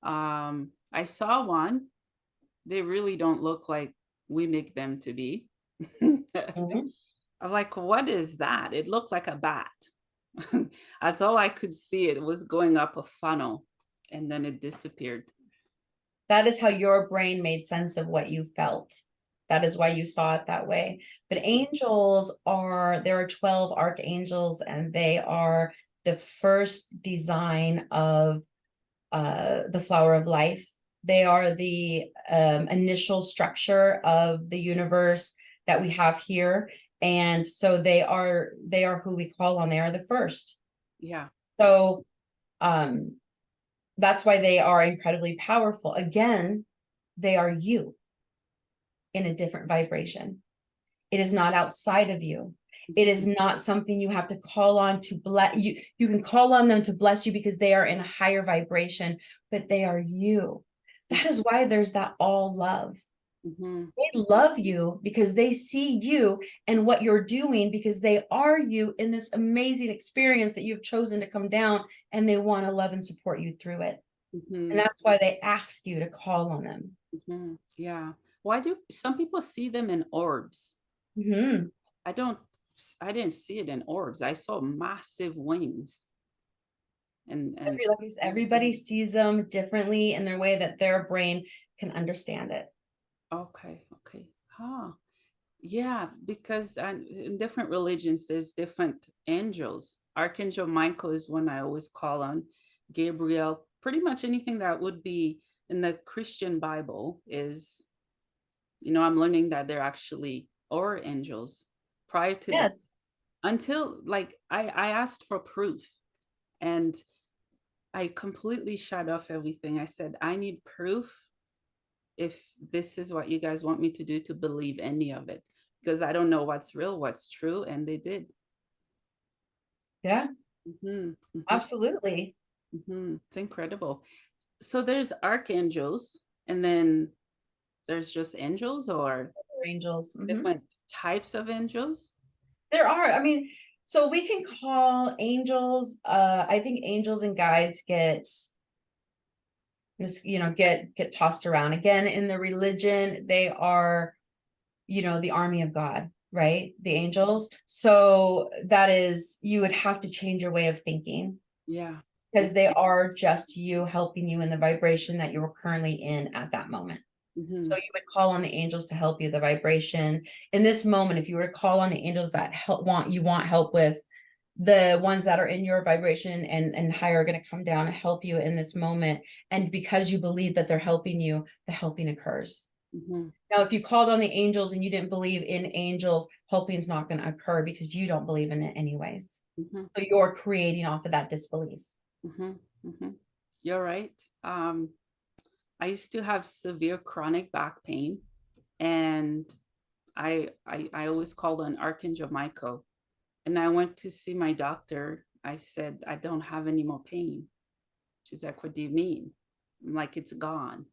I saw one. They really don't look like we make them to be. Mhm. I'm like, what is that? It looked like a bat. That's all I could see. It was going up a funnel, and then it disappeared. That is how your brain made sense of what you felt. That is why you saw it that way. But there are 12 archangels, and they are the first design of the flower of life. They are the initial structure of the universe that we have here. And so they are who we call on. They are the first. Yeah. So um that's why they are incredibly powerful. Again, they are you in a different vibration. It is not outside of you. It is not something you have to call on to bless you. You can call on them to bless you because they are in a higher vibration, but they are you. That is why there's that all love. They love you because they see you and what you're doing, because they are you in this amazing experience that you've chosen to come down, and they want to love and support you through it. And that's why they ask you to call on them. Yeah. Why do some people see them in orbs? I don't, I didn't see it in orbs. I saw massive wings. And Everybody sees them differently in their way that their brain can understand it. okay, okay. Huh. Yeah, because in different religions, there's different angels. Archangel Michael is one I always call on. Gabriel, pretty much anything that would be in the Christian Bible is, I'm learning that they're actually or angels prior to that. Yes. Until like I asked for proof, and I completely shut off everything. I said, I need proof if this is what you guys want me to do to believe any of it, because I don't know what's real, what's true. And they did. Yeah, hmm absolutely. It's incredible. So there's archangels, and then there's just angels, or Angels. different types of angels. There are, I mean, so we can call angels, I think angels and guides get this, get tossed around. Again, in the religion, they are, the army of God, right? The angels. So that is, you would have to change your way of thinking, Yeah. because they are just you, helping you in the vibration that you are currently in at that moment. So you would call on the angels to help you, the vibration in this moment. If you were to call on the angels that want help with the ones that are in your vibration and higher are going to come down and help you in this moment. And because you believe that they're helping you, the helping occurs. Now, if you called on the angels and you didn't believe in angels, helping is not going to occur because you don't believe in it anyways. So you're creating off of that disbelief. You're right. I used to have severe chronic back pain, and I always called on Archangel Michael, and I went to see my doctor. I said, I don't have any more pain. She's like, what do you mean? I'm like, it's gone.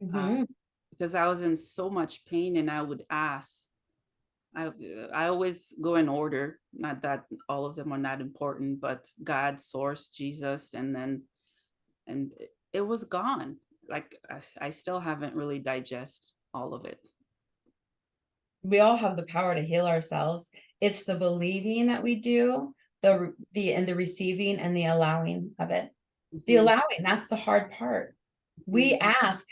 Because I was in so much pain, and I would ask. I always go in order. Not that all of them are not important, but God, Source, Jesus, and it was gone. Like I still haven't really digest all of it. We all have the power to heal ourselves. It's the believing that we do, the receiving and the allowing of it. The allowing, that's the hard part. We ask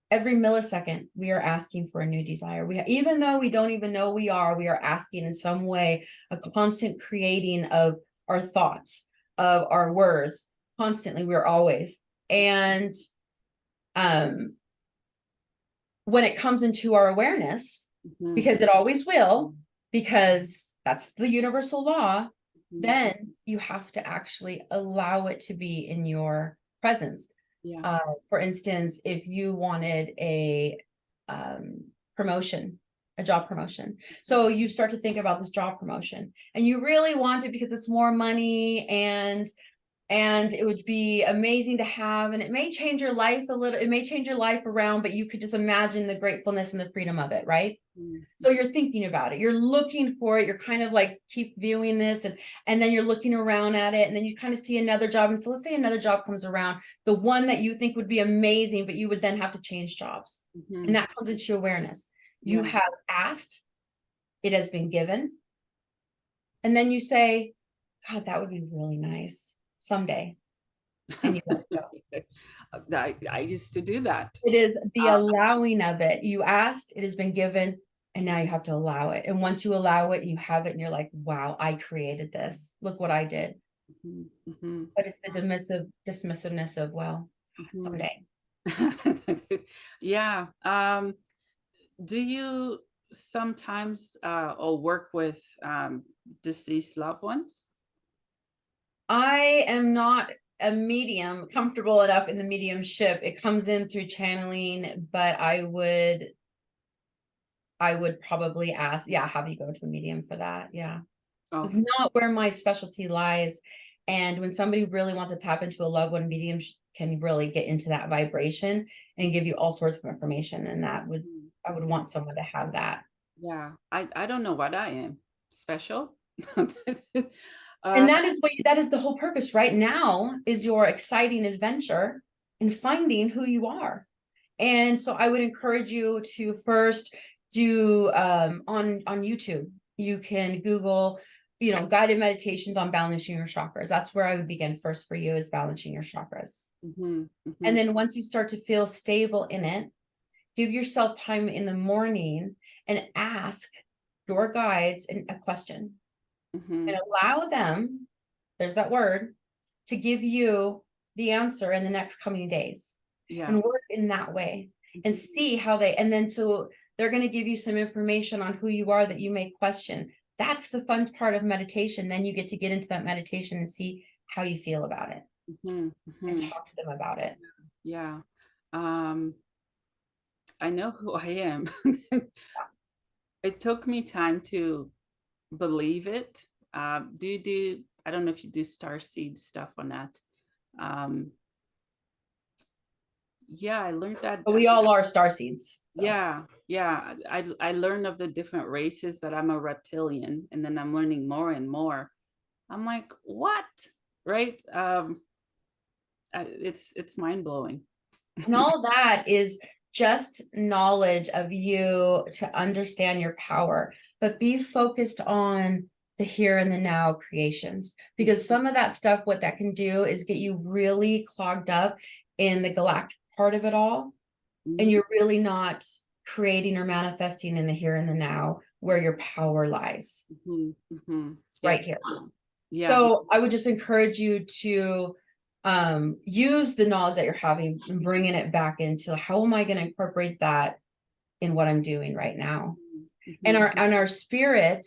every millisecond, we are asking for a new desire. Even though we don't even know we are asking in some way, a constant creating of our thoughts, of our words, constantly, we're always. And when it comes into our awareness, because it always will, because that's the universal law, then you have to actually allow it to be in your presence. For instance, if you wanted a promotion, a job promotion, so you start to think about this job promotion and you really want it because it's more money and it would be amazing to have, and it may change your life a little, it may change your life around, but you could just imagine the gratefulness and the freedom of it, right? So you're thinking about it, you're looking for it, you're kind of like keep viewing this, and then you're looking around at it, and then you kind of see another job. And so let's say another job comes around, the one that you think would be amazing, but you would then have to change jobs. And that comes into awareness. You have asked, it has been given. And then you say, God, that would be really nice someday. And you let it go. I used to do that. It is the allowing of it. You asked, it has been given, and now you have to allow it. And once you allow it, you have it, and you're like, wow, I created this. Look what I did. But it's the dismissiveness of, well, someday. Yeah. Do you sometimes or work with deceased loved ones? I am not a medium comfortable enough in the mediumship. It comes in through channeling, but I would probably ask, have you go to a medium for that. It's not where my specialty lies. And when somebody really wants to tap into a loved one, medium can really get into that vibration and give you all sorts of information. And I would want someone to have that. Yeah, I don't know what I am. Special? And that is the whole purpose right now, is your exciting adventure in finding who you are. And so I would encourage you to first do on YouTube, you can Google, guided meditations on balancing your chakras. That's where I would begin first for you, is balancing your chakras. And then once you start to feel stable in it, give yourself time in the morning and ask your guides a question. And allow them, there's that word, to give you the answer in the next coming days. And work in that way and see how so they're going to give you some information on who you are that you may question. That's the fun part of meditation. Then you get into that meditation and see how you feel about it and talk to them about it. I know who I am. It took me time to believe it. Do you do, I don't know if you do starseed stuff or not. I learned that. But we all are starseeds. So. Yeah. I learned of the different races, that I'm a reptilian, and then I'm learning more and more. I'm like, what? Right? It's mind blowing. And all that is just knowledge of you to understand your power, but be focused on the here and the now creations, because some of that stuff, what that can do is get you really clogged up in the galactic part of it all. And you're really not creating or manifesting in the here and the now, where your power lies. Right here. Yeah. So I would just encourage you to use the knowledge that you're having and bringing it back into how am I going to incorporate that in what I'm doing right now. And Mhm. our spirit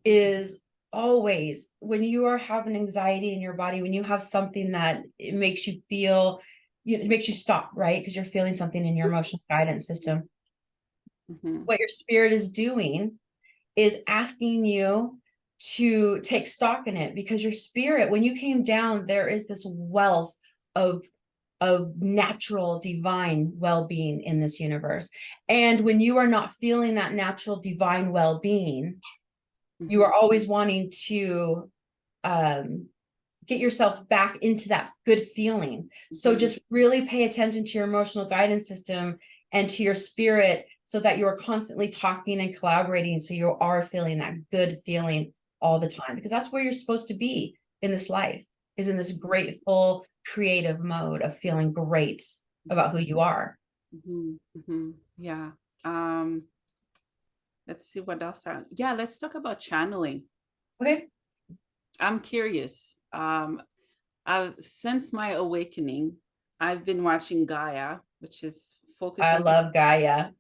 is always, when you are having anxiety in your body, when you have something that it makes you feel, it makes you stop, right? Because you're feeling something in your emotional guidance system. Mhm. What your spirit is doing is asking you to take stock in it, because your spirit, when you came down, there is this wealth of natural divine well-being in this universe. And when you are not feeling that natural divine well-being, you Mhm. are always wanting to get yourself back into that good feeling. So Mhm. just really pay attention to your emotional guidance system and to your spirit, so that you're constantly talking and collaborating, so you are feeling that good feeling all the time, because that's where you're supposed to be in this life, is in this grateful, creative mode of feeling great about who you are. Mhm. Mhm. Yeah. Let's see what else. Yeah, let's talk about channeling. Okay. I'm curious. Since my awakening, I've been watching Gaia, which is focused I on, love Gaia.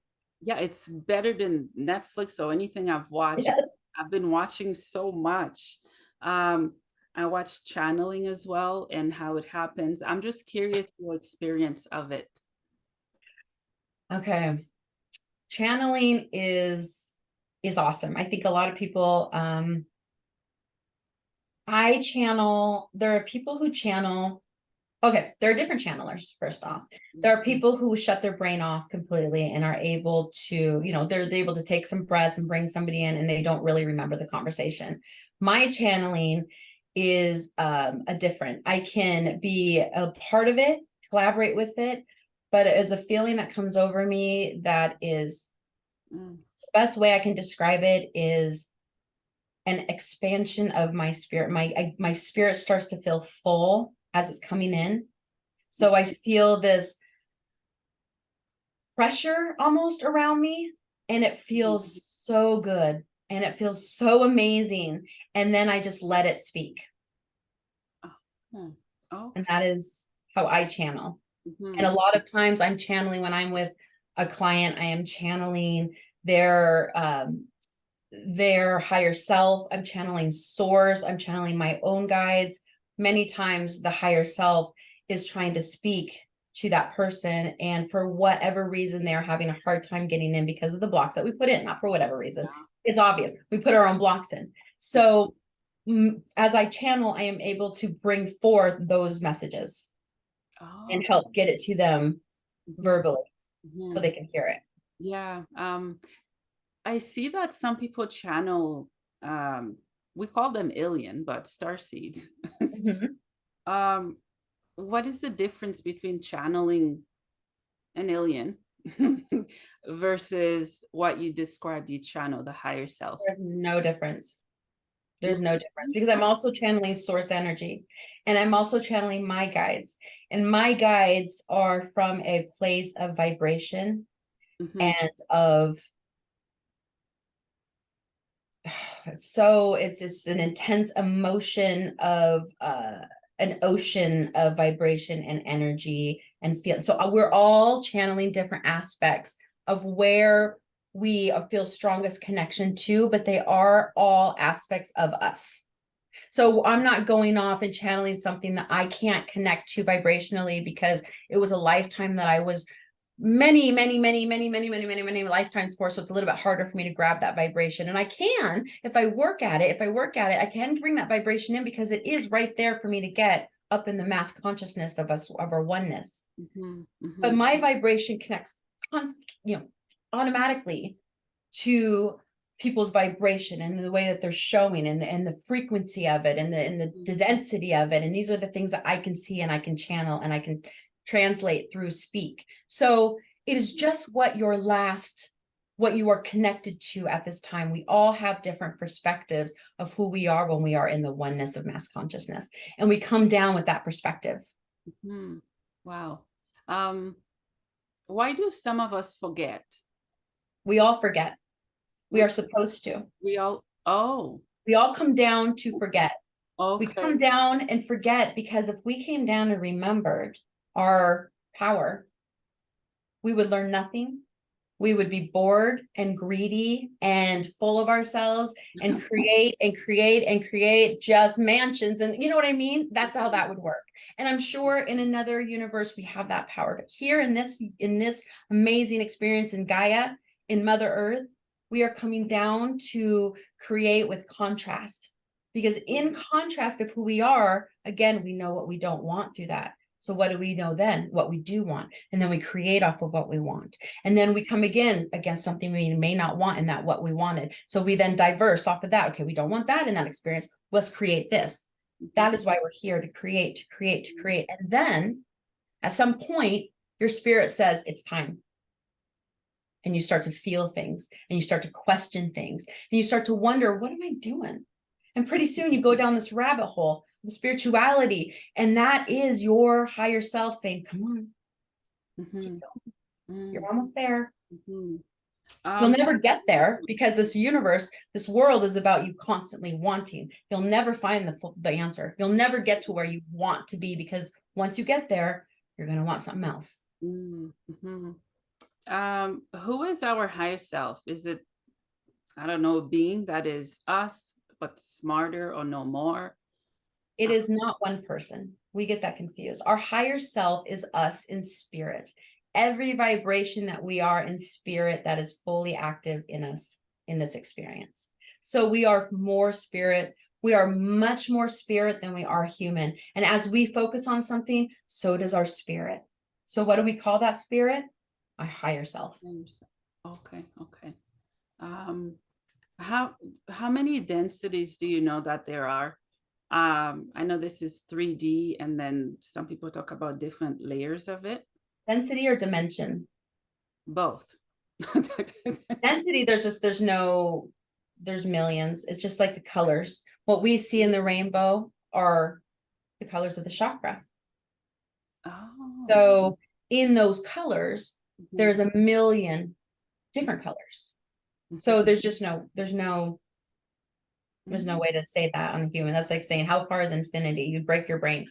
yeah, it's better than Netflix or anything I've watched. Yes. I've been watching so much. Um, I watched channeling as well and how it happens. I'm just curious your experience of it. Okay. Channeling is awesome. I think a lot of people I channel, there are people who channel. Okay, there are different channelers, first off. There are people who shut their brain off completely and are able to, they're able to take some breaths and bring somebody in and they don't really remember the conversation. My channeling is a different. I can be a part of it, collaborate with it, but it's a feeling that comes over me that is, Mm, the best way I can describe it is an expansion of my spirit. My spirit starts to feel full as it's coming in. So I feel this pressure almost around me, and it feels so good and it feels so amazing. And then I just let it speak. oh, hmm, And okay. that is how I channel. And a Mhm, lot of times I'm channeling when I'm with a client, I am channeling their higher self. I'm channeling source. I'm channeling my own guides. Many times the higher self is trying to speak to that person, and for whatever reason they're having a hard time getting in because of the blocks that we put in, not for whatever reason. yeah. It's obvious we put our own blocks in. So as I channel, I am able to bring forth those messages and Oh. help get it to them Mhm, verbally so mhm. they can hear it. Yeah. I see that some people channel, um, we call them alien, but star seeds. Mhm. Um, what is the difference between channeling an alien versus what you described you channel, the higher self? There's no difference. No. There's no difference, because I'm also channeling source energy, and I'm also channeling my guides. And my guides are from a place of vibration Mhm, and of, so it's just an intense emotion of an ocean of vibration and energy and feel. So we're all channeling different aspects of where we feel strongest connection to, but they are all aspects of us. So I'm not going off and channeling something that I can't connect to vibrationally, because it was a lifetime that I was many lifetimes for. So it's a little bit harder for me to grab that vibration. And I can, if I work at it, I can bring that vibration in, because it is right there for me to get up in the mass consciousness of us, of our oneness. mhm, But mhm, my vibration connects automatically to people's vibration and the way that they're showing, and the frequency of it, and the mhm. density of it. And these are the things that I can see and I can channel and I can translate through speak. So it is just what you are connected to at this time. We all have different perspectives of who we are when we are in the oneness of mass consciousness, and we come down with that perspective. Mhm. Wow. Um, why do some of us forget? We all forget. We We are supposed to. we all, oh, We all come down to forget. We Okay. come down and forget, because if we came down and remembered our power, we would learn nothing. We would be bored and greedy and full of ourselves and create just mansions. And you know what I mean? That's how that would work. And I'm sure in another universe, we have that power. But here in this amazing experience in Gaia, in Mother Earth, we are coming down to create with contrast. Because in contrast of who we are, again, we know what we don't want through that. So what do we know then? What we do want. And then we create off of what we want. And then we come again against something we may not want in that what we wanted. So we then diverse off of that. Okay, we don't want that in that experience. Let's create this. That is why we're here, to create. And then at some point, your spirit says it's time. And you start to feel things, and you start to question things, and you start to wonder, what am I doing? And pretty soon you go down this rabbit hole of spirituality. And that is your higher self saying, come on, you're almost there. You'll never get there, because this universe, this world is about you constantly wanting. You'll never find the answer. You'll never get to where you want to be, because once you get there, you're going to want something else. Who is our higher self? Is it, I don't know, a being that is us, but smarter or no more? It is not one person. We get that confused. Our higher self is us in spirit. Every vibration that we are in spirit, that is fully active in us in this experience. So we are more spirit. We are much more spirit than we are human. And as we focus on something, so does our spirit. So what do we call that spirit? Our higher self. Okay. How many densities do you know that there are? I know this is 3D, and then some people talk about different layers of it. Density or dimension? Both. Density, there's millions. It's just like the colors. What we see in the rainbow are the colors of the chakra. Oh. So in those colors, there's a million different colors. So there's no way to say that on a human. That's like saying, how far is infinity? You'd break your brain.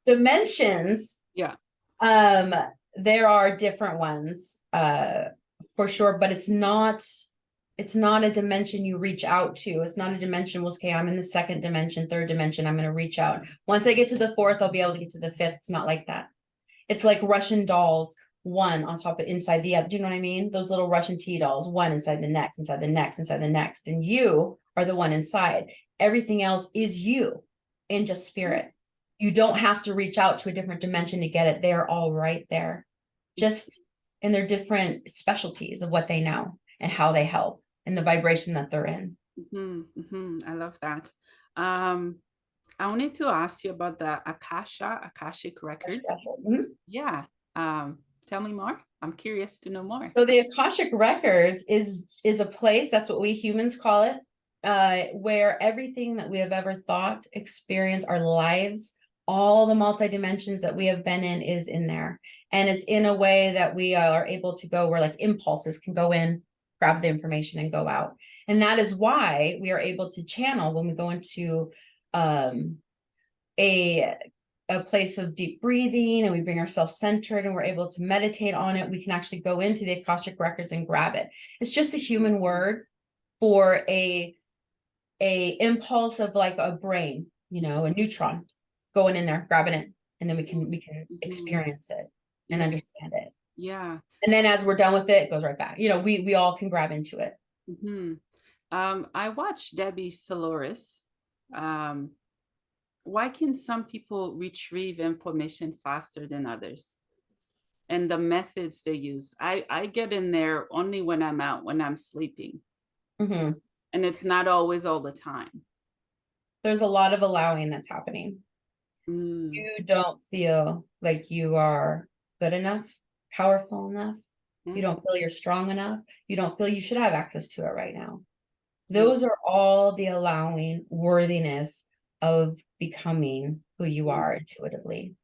Dimensions. Yeah. There are different ones, for sure, but it's not a dimension you reach out to. It's not a dimension, well, okay, I'm in the second dimension, third dimension, I'm going to reach out. Once I get to the fourth, I'll be able to get to the fifth. It's not like that. It's like Russian dolls, one on top of inside the other. Do you know what I mean? Those little Russian tea dolls, one inside the next, inside the next, inside the next. And you are the one inside. Everything else is you in just spirit. You don't have to reach out to a different dimension to get it. They're all right there, just in their different specialties of what they know and how they help and the vibration that they're in. I love that. I wanted to ask you about the Akashic records. Yeah. Tell me more. I'm curious to know more. So the Akashic records is a place, that's what we humans call it, where everything that we have ever thought, experienced, our lives, all the multi-dimensions that we have been in is in there. And it's in a way that we are able to go where like impulses can go in, grab the information and go out. And that is why we are able to channel when we go into a place of deep breathing, and we bring ourselves centered and we're able to meditate on it. We can actually go into the Akashic records and grab it. It's just a human word for a impulse of like a brain, a neutron going in there, grabbing it, and then we can experience it and understand it. Yeah. And then as we're done with it, it goes right back. We all can grab into it. I watched Debbie Soloris. Why can some people retrieve information faster than others? And the methods they use. I get in there only when I'm out, when I'm sleeping. And it's not always all the time. There's a lot of allowing that's happening. You don't feel like you are good enough, powerful enough. You don't feel you're strong enough. You don't feel you should have access to it right now. Those are all the allowing worthiness of becoming who you are intuitively,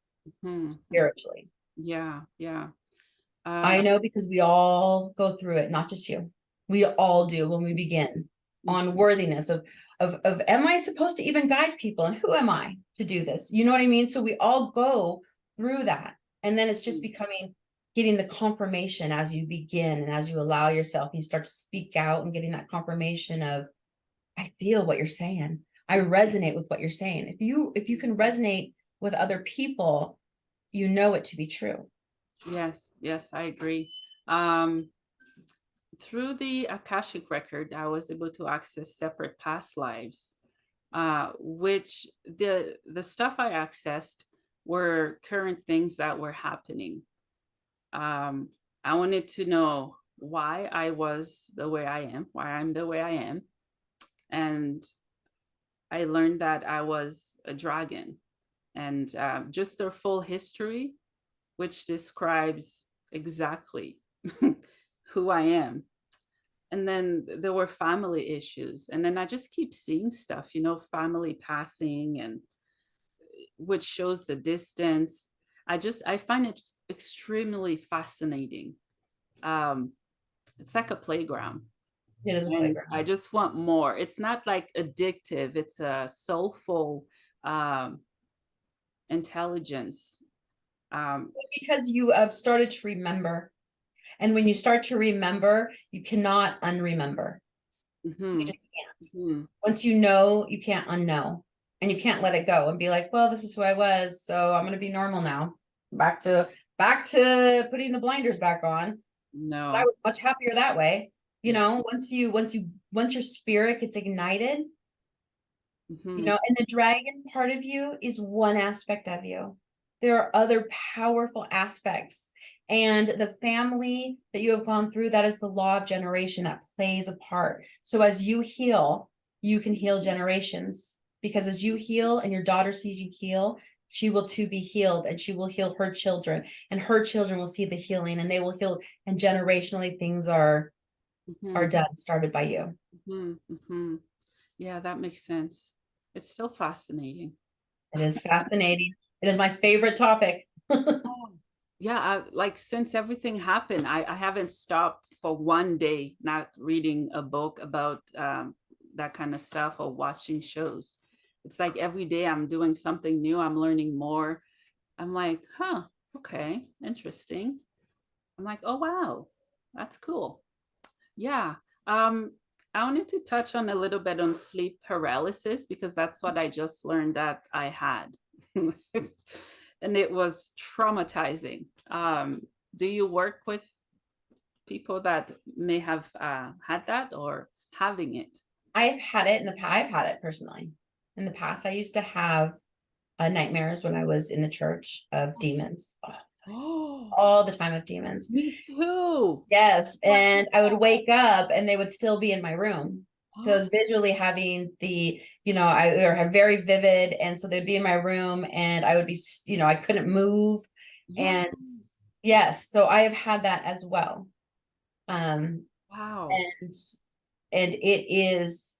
spiritually. Yeah. I know, because we all go through it, not just you. We all do when we begin. on worthiness of am I supposed to even guide people, and who am I to do this? You know what I mean? So we all go through that, and then it's just getting the confirmation as you begin and as you allow yourself, you start to speak out and getting that confirmation of, I feel what you're saying. I resonate with what you're saying. If you can resonate with other people, you know it to be true. Yes, yes, I agree. Through the Akashic record, I was able to access separate past lives, which the stuff I accessed were current things that were happening. I wanted to know why I was the way I am, why I'm the way I am. And I learned that I was a dragon, and just their full history, which describes exactly who I am. And then there were family issues. And then I just keep seeing stuff, family passing, and which shows the distance. I find it extremely fascinating. Um, it's like a playground. It is a And playground. I just want more. It's not like addictive, it's a soulful intelligence. Because you have started to remember. And when you start to remember, you cannot unremember. Mhm, You just can't. mhm. Once you know, you can't unknow. And you can't let it go and be like, well, this is who I was, so I'm gonna be normal now. Back to putting the blinders back on. But I No. was much happier that way. Once your spirit gets ignited, Mhm, and the dragon part of you is one aspect of you. There are other powerful aspects. And the family that you have gone through, that is the law of generation that plays a part. So as you heal, you can heal generations. Because as you heal and your daughter sees you heal, she will too be healed, and she will heal her children, and her children will see the healing, and they will heal. And generationally, things are mhm, done, started by you. mhm, mhm. Yeah, that makes sense. It's so fascinating. It is fascinating. It is my favorite topic. Oh, yeah, like since everything happened, I haven't stopped for one day not reading a book about that kind of stuff or watching shows. It's like every day I'm doing something new, I'm learning more. I'm like, huh, okay, interesting. I'm like, oh wow, that's cool. Yeah. Um, I wanted to touch on a little bit on sleep paralysis because that's what I just learned that I had. And it was traumatizing. Do you work with people that may have had that or having it? I've had it in the past. I've had it personally. In the past, I used to have nightmares when I was in the church of demons. Oh, Oh, all the time of demons. me too. Yes. What And the I would wake up and they would still be in my room. So I heck? was visually having I have very vivid. And so they'd be in my room and I would be, I couldn't move. Yes. And yes, so I have had that as well. Um, Wow. and it is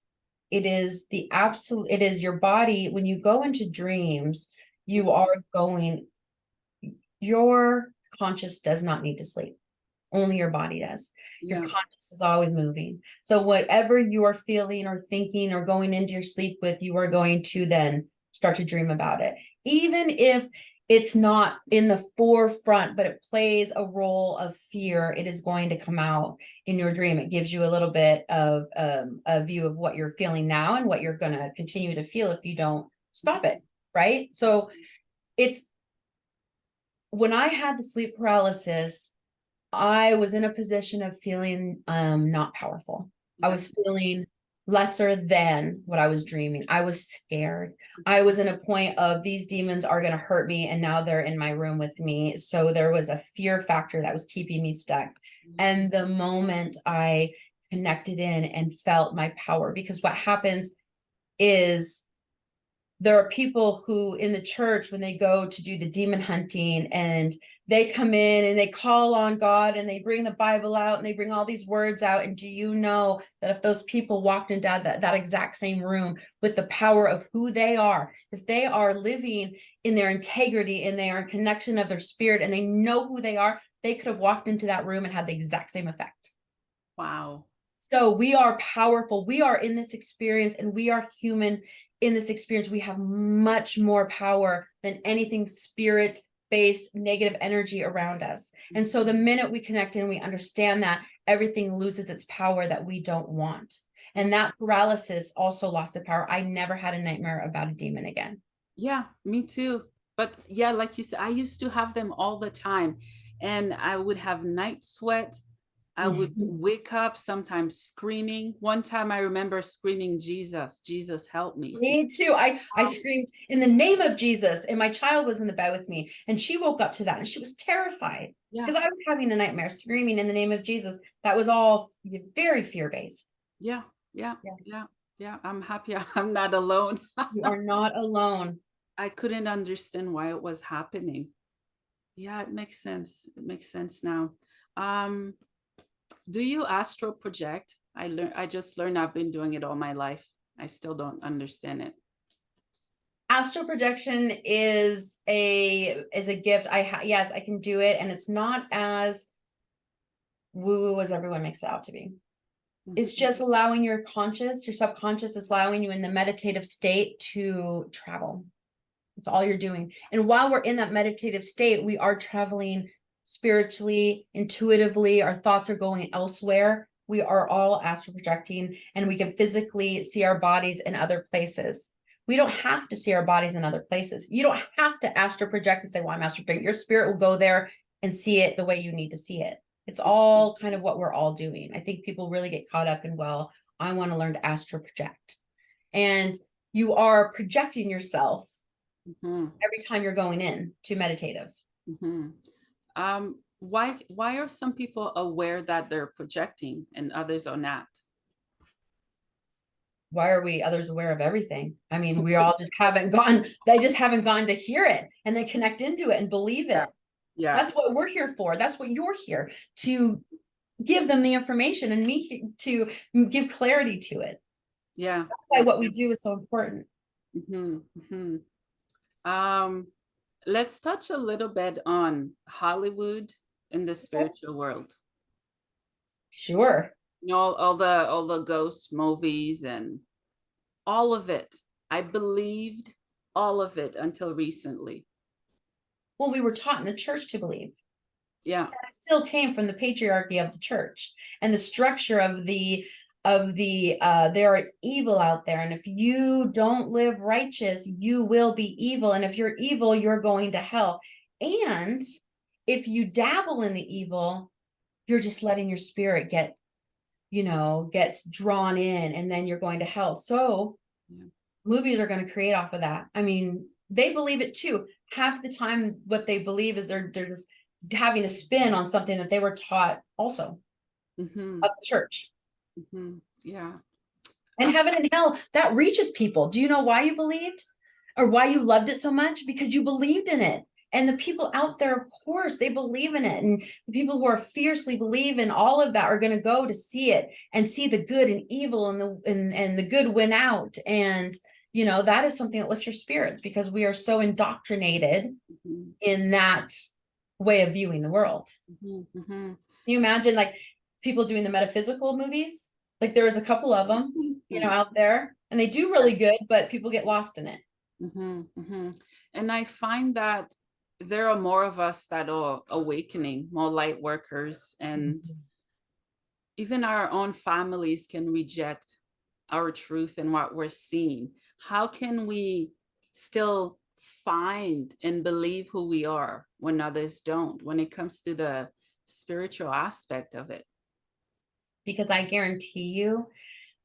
your body. When you go into dreams, you are going, your conscious does not need to sleep. Only your body does. Your Yeah. conscious is always moving. So whatever you are feeling or thinking or going into your sleep with, you are going to then start to dream about it. Even if it's not in the forefront, but it plays a role of fear, it is going to come out in your dream. It gives you a little bit of a view of what you're feeling now and what you're going to continue to feel if you don't stop it. Right. So it's when I had the sleep paralysis, I was in a position of feeling not powerful. I Yeah. was feeling lesser than what I was dreaming. I was scared. I was in a point of these demons are going to hurt me, and now they're in my room with me. So there was a fear factor that was keeping me stuck. And the moment I connected in and felt my power, because what happens is there are people who in the church, when they go to do the demon hunting, and they come in and they call on God and they bring the Bible out and they bring all these words out. And do you know that if those people walked into that exact same room with the power of who they are, if they are living in their integrity and they are in connection of their spirit and they know who they are, they could have walked into that room and had the exact same effect. Wow. So we are powerful. We are in this experience, and we are human in this experience. We have much more power than anything spirit-based negative energy around us. And so the minute we connect and we understand that, everything loses its power that we don't want. And that paralysis also lost the power. I never had a nightmare about a demon again. Yeah, me too. But yeah, like you said, I used to have them all the time, and I would have night sweat. I would wake up sometimes screaming. One time I remember screaming, Jesus, Jesus, help me. Me too. I screamed in the name of Jesus, and my child was in the bed with me, and she woke up to that, and she was terrified Yeah, because I was having a nightmare screaming in the name of Jesus. That was all very fear-based. yeah, yeah, Yeah. yeah, yeah. I'm happy I'm not alone. You are not alone. I couldn't understand why it was happening. Yeah, it makes sense. It makes sense now. Um, do you astral project? I just learned I've been doing it all my life. I still don't understand it. Astral projection is a gift. Yes, I can do it, and it's not as woo-woo as everyone makes it out to be. It's just allowing your subconscious is allowing you in the meditative state to travel. It's all you're doing. And while we're in that meditative state, we are traveling spiritually, intuitively. Our thoughts are going elsewhere. We are all astral projecting, and we can physically see our bodies in other places. We don't have to see our bodies in other places. You don't have to astral project and say, well, I'm astral projecting. Your spirit will go there and see it the way you need to see it. It's all kind of what we're all doing. I think people really get caught up in, well, I want to learn to astral project. And you are projecting yourself every time you're going in to meditative. Why are some people aware that they're projecting and others are not? Why are we others aware of everything? I mean, we all just haven't gone, they just haven't gone to hear it and then connect into it and believe it. Yeah. That's what we're here for. That's what you're here to give them the information, and me to give clarity to it. Yeah. That's why what we do is so important. Let's touch a little bit on Hollywood and the spiritual world. Sure. You know, all the ghost movies and all of it. I believed all of it until recently. Well, we were taught in the church to believe. Yeah. That still came from the patriarchy of the church and the structure of the there is evil out there, and if you don't live righteous, you will be evil, and if you're evil, you're going to hell. And if you dabble in the evil, you're just letting your spirit gets drawn in, and then you're going to hell. So movies are going to create off of that. I mean, they believe it too. Half the time what they believe is they're just having a spin on something that they were taught also of the church. Yeah. And heaven and hell, that reaches people. Do you know why you believed, or why you loved it so much? Because you believed in it. And the people out there, of course, they believe in it. And the people who are fiercely believe in all of that are going to go to see it and see the good and evil, and the good win out. And that is something that lifts your spirits, because we are so indoctrinated in that way of viewing the world. Can you imagine, like, people doing the metaphysical movies? Like, there was a couple of them, out there, and they do really good, but people get lost in it. And I find that there are more of us that are awakening, more light workers, and even our own families can reject our truth and what we're seeing. How can we still find and believe who we are when others don't, when it comes to the spiritual aspect of it? Because I guarantee you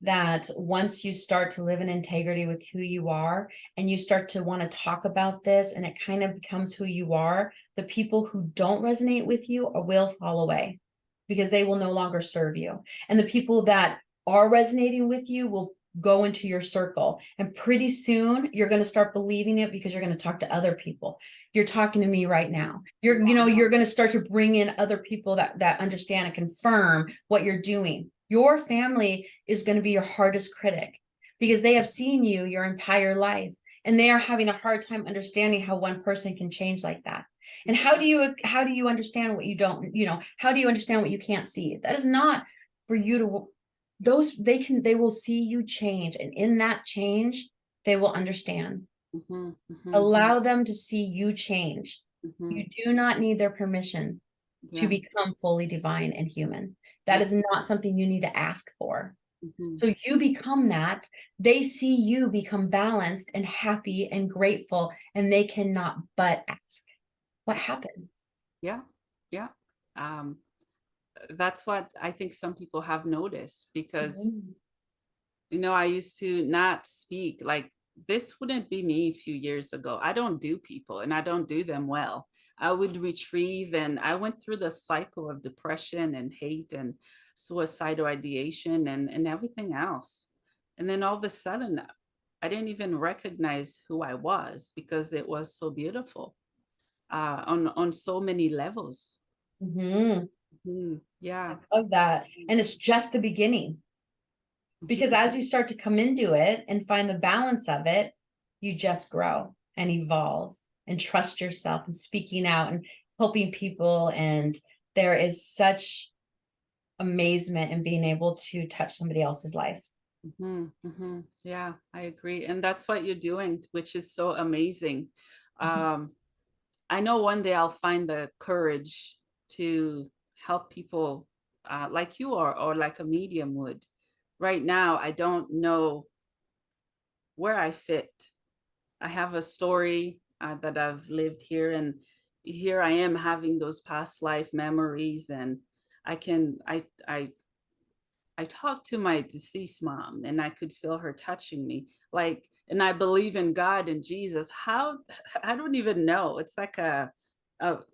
that once you start to live in integrity with who you are, and you start to want to talk about this, and it kind of becomes who you are, the people who don't resonate with you will fall away, because they will no longer serve you. And the people that are resonating with you will go into your circle, and pretty soon you're going to start believing it, because you're going to talk to other people. You're talking to me right now. You're going to start to bring in other people that understand and confirm what you're doing. Your family is going to be your hardest critic, because they have seen you your entire life, and they are having a hard time understanding how one person can change like that. And how do you understand what you don't, how do you understand what you can't see? That is not for you to they will see you change, and in that change they will understand. Allow them to see you change. You do not need their permission to become fully divine and human. That is not something you need to ask for. So you become that, they see you become balanced and happy and grateful, and they cannot but ask, what happened? Yeah. Yeah. That's what I think some people have noticed, because I used to not speak. Like, this wouldn't be me a few years ago. I don't do people, and I don't do them well. I would retrieve, and I went through the cycle of depression and hate and suicidal ideation and everything else. And then all of a sudden, I didn't even recognize who I was, because it was so beautiful on so many levels. Yeah. Of that. And it's just the beginning. Because as you start to come into it and find the balance of it, you just grow and evolve and trust yourself and speaking out and helping people. And there is such amazement in being able to touch somebody else's life. Yeah, I agree. And that's what you're doing, which is so amazing. I know one day I'll find the courage to help people like you or like a medium would. Right now, I don't know where I fit. I have a story that I've lived here, and here I am having those past life memories, and I talked to my deceased mom, and I could feel her touching me. Like, and I believe in God and Jesus. How? I don't even know. It's like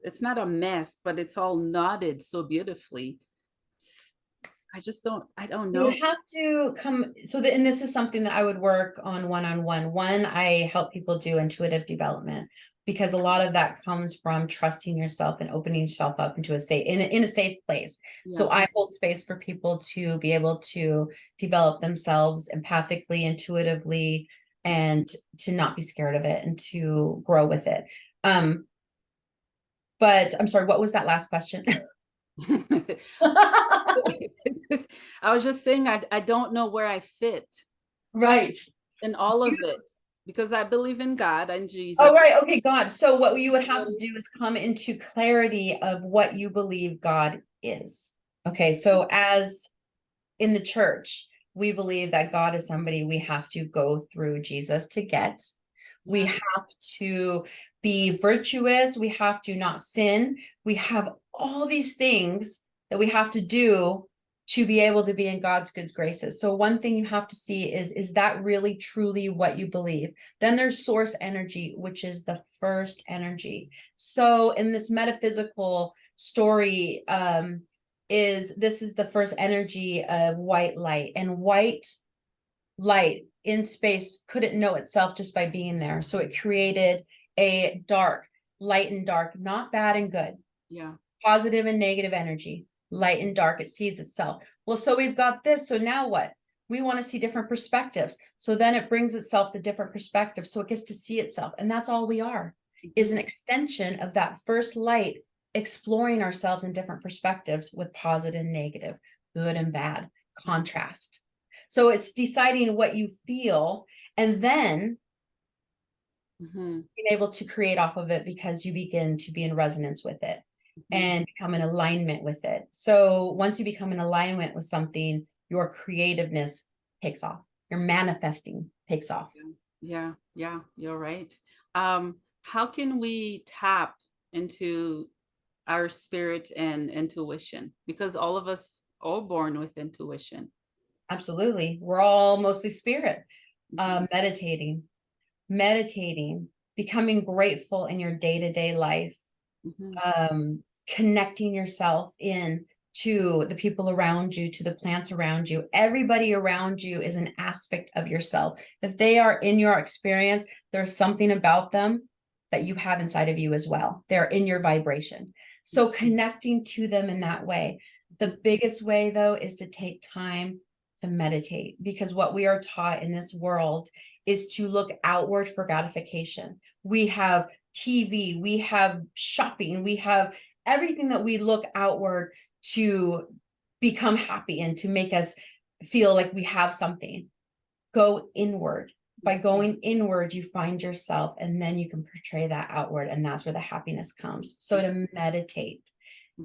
it's not a mess, but it's all knotted so beautifully. I don't You know. have to come. And this is something that I would work on one-on-one. One, I help people do intuitive development, because a lot of that comes from trusting yourself and opening yourself up into a safe, in a safe place. So I hold space for people to be able to develop themselves empathically, intuitively, and to not be scared of it and to grow with it. But I'm sorry, what was that last question? I was just saying I don't know where I fit Right. in all of it, because I believe in God and Jesus. Oh, right. Okay, God. So what you would have to do is come into clarity of what you believe God is. Okay, so as in the church, we believe that God is somebody we have to go through Jesus to get. We have to be virtuous. We have to not sin. We have all these things that we have to do to be able to be in God's good graces. So one thing you have to see is that really truly what you believe? Then there's source energy, which is the first energy. So in this metaphysical story, this is the first energy of white light, and white light in space couldn't know itself just by being there. So it created a dark, light and dark, not bad and good. Yeah. Positive and negative energy, light and dark, it sees itself. Well, so we've got this. So now what? We want to see different perspectives. So then it brings itself to different perspectives. So it gets to see itself. And that's all we are, is an extension of that first light, exploring ourselves in different perspectives with positive and negative, good and bad, contrast. So it's deciding what you feel, and then being able to create off of it, because you begin to be in resonance with it and become in alignment with it. So once you become in alignment with something, your creativeness takes off, your manifesting takes off. Yeah, you're right. How can we tap into our spirit and intuition? Because all of us are born with intuition. Absolutely. We're all mostly spirit. Meditating, becoming grateful in your day-to-day life, connecting yourself in to the people around you, to the plants around you. Everybody around you is an aspect of yourself. If they are in your experience, there's something about them that you have inside of you as well. They're in your vibration. So connecting to them in that way. The biggest way, though, is to take time to meditate, because what we are taught in this world is to look outward for gratification. We have TV, we have shopping, we have everything that we look outward to become happy and to make us feel like we have something, go inward. By going inward, you find yourself, and then you can portray that outward, and that's where the happiness comes. So to meditate,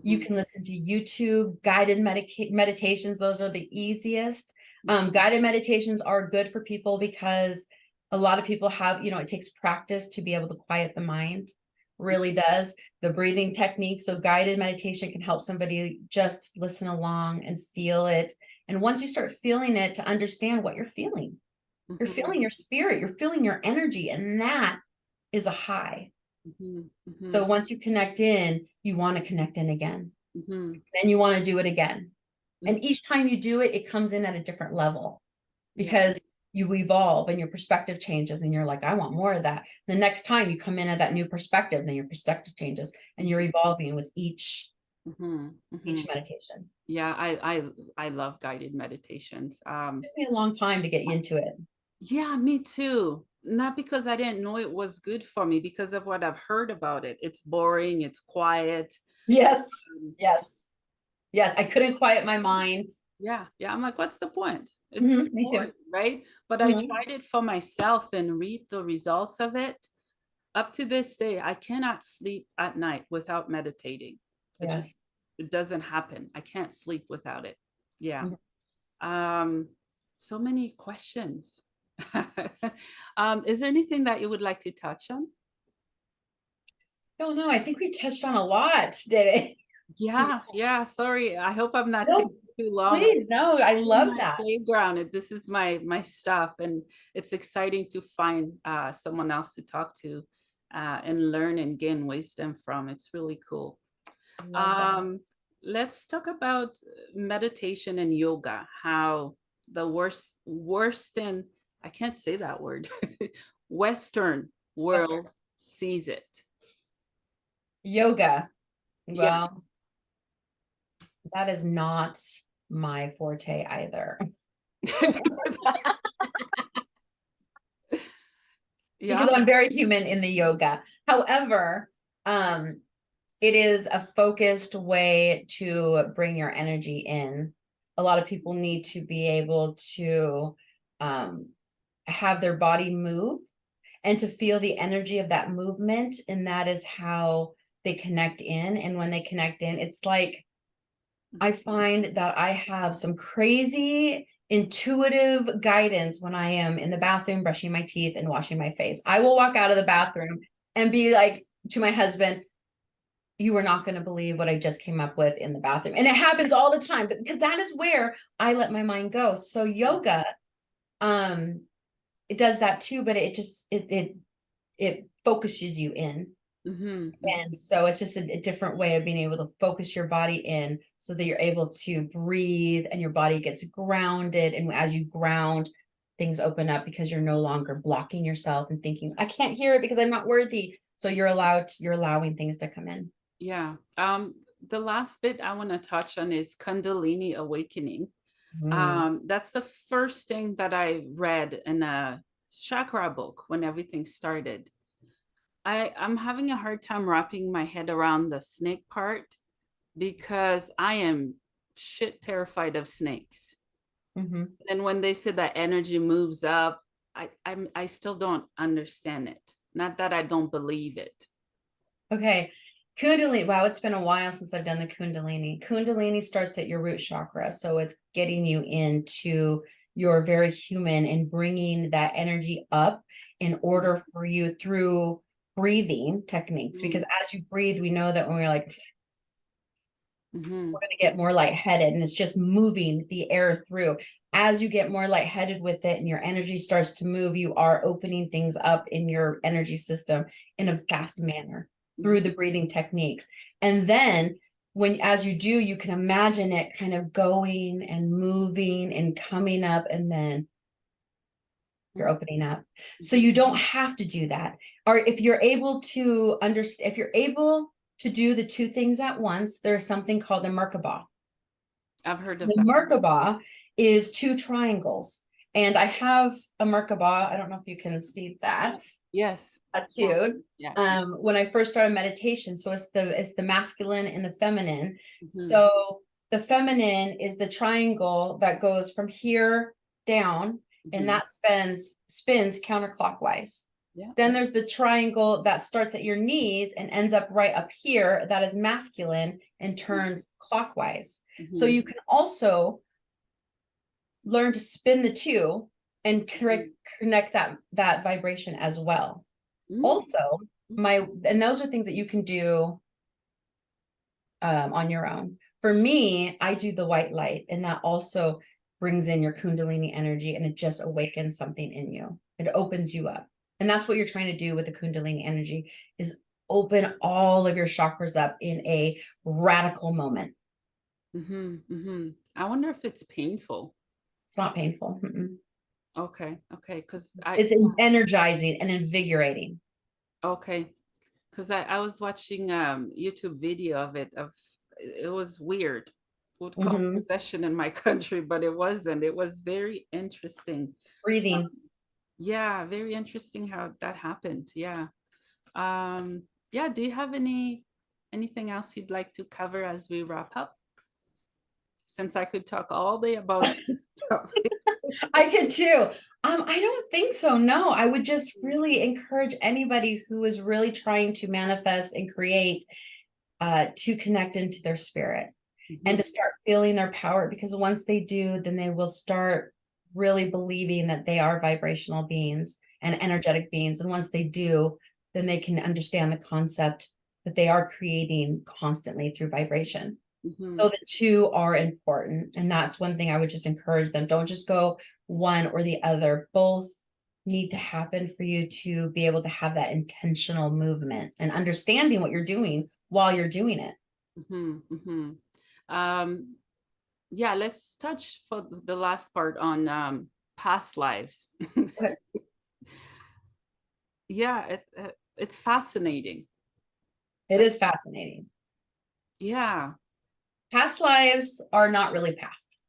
you can listen to YouTube guided meditations. Those are the easiest. Guided meditations are good for people because a lot of people have, it takes practice to be able to quiet the mind. Really does. The breathing technique. So guided meditation can help somebody just listen along and feel it. And once you start feeling it, to understand what you're feeling. You're feeling your spirit, you're feeling your energy, and that is a high. So once you connect in, you want to connect in again. Then you want to do it again. And each time you do it, it comes in at a different level because you evolve and your perspective changes, and you're like, I want more of that. The next time you come in at that new perspective, then your perspective changes, and you're evolving with each meditation. Yeah, I love guided meditations. It took me a long time to get into it. Yeah, me too. Not because I didn't know it was good for me, because of what I've heard about it. It's boring, it's quiet. Yes, yes, yes. I couldn't quiet my mind. Yeah, I'm like, what's the point? It's Me boring, too. right? But I tried it for myself and read the results of it. Up to this day, I cannot sleep at night without meditating. Yes. It doesn't happen. I can't sleep without it. Yeah. So many questions. Is there anything that you would like to touch on? Don't know. I think we touched on a lot today. Yeah. Sorry. I hope I'm not taking too long. Please, no, I love that. Playground. This is my stuff, and it's exciting to find someone else to talk to and learn and gain wisdom from. It's really cool. Let's talk about meditation and yoga. How the worst in, I can't say that word, Western world sees it. Yoga. Well, that is not my forte either. Because I'm very human in the yoga. However, it is a focused way to bring your energy in. A lot of people need to be able to have their body move and to feel the energy of that movement. And that is how they connect in. And when they connect in, it's like, I find that I have some crazy intuitive guidance when I am in the bathroom, brushing my teeth and washing my face. I will walk out of the bathroom and be like to my husband, you are not going to believe what I just came up with in the bathroom. And it happens all the time, but because that is where I let my mind go. So yoga, it does that too, but it just, it focuses you in. And so it's just a different way of being able to focus your body in so that you're able to breathe and your body gets grounded. And as you ground, things open up because you're no longer blocking yourself and thinking, I can't hear it because I'm not worthy. So you're allowing things to come in. Yeah. The last bit I want to touch on is Kundalini awakening. That's the first thing that I read in a chakra book when everything started. I'm having a hard time wrapping my head around the snake part because I am shit terrified of snakes. And when they said that energy moves up, I still don't understand it. Not that I don't believe it. Okay. Kundalini. Wow, it's been a while since I've done the Kundalini. Kundalini starts at your root chakra. So it's getting you into your very human and bringing that energy up in order for you through breathing techniques. Because as you breathe, we know that when we're like, we're going to get more lightheaded, and it's just moving the air through. As you get more lightheaded with it and your energy starts to move, you are opening things up in your energy system in a fast manner through the breathing techniques. And then as you do, you can imagine it kind of going and moving and coming up, and then you're opening up. So you don't have to do that. Or if you're able to understand, if you're able to do the two things at once, there's something called a Merkaba. I've heard of that. The Merkaba is two triangles. And I have a Merkaba. I don't know if you can see that. Yes. Tattooed. When I first started meditation. So it's the masculine and the feminine. So The feminine is the triangle that goes from here down, and that spins counterclockwise. Yeah. Then there's the triangle that starts at your knees and ends up right up here. That is masculine and turns clockwise. So you can also learn to spin the two and connect that vibration as well. Also, and those are things that you can do on your own. For me, I do the white light, and that also brings in your Kundalini energy, and it just awakens something in you. It opens you up. And that's what you're trying to do with the Kundalini energy, is open all of your chakras up in a radical moment. I wonder if it's painful. It's not painful. Okay. Because it's energizing and invigorating. Okay. Because I was watching YouTube video of it. It was weird. Would call possession in my country, but it wasn't. It was very interesting. Breathing. Yeah, very interesting how that happened. Yeah. Yeah, do you have anything else you'd like to cover as we wrap up? Since I could talk all day about this stuff. I could too. I don't think so. No, I would just really encourage anybody who is really trying to manifest and create to connect into their spirit and to start feeling their power, because once they do, then they will start really believing that they are vibrational beings and energetic beings. And once they do, then they can understand the concept that they are creating constantly through vibration. So the two are important. And that's one thing I would just encourage them. Don't just go one or the other. Both need to happen for you to be able to have that intentional movement and understanding what you're doing while you're doing it. Yeah, let's touch for the last part on past lives. Yeah, it's fascinating. It is fascinating. Yeah. Past lives are not really past,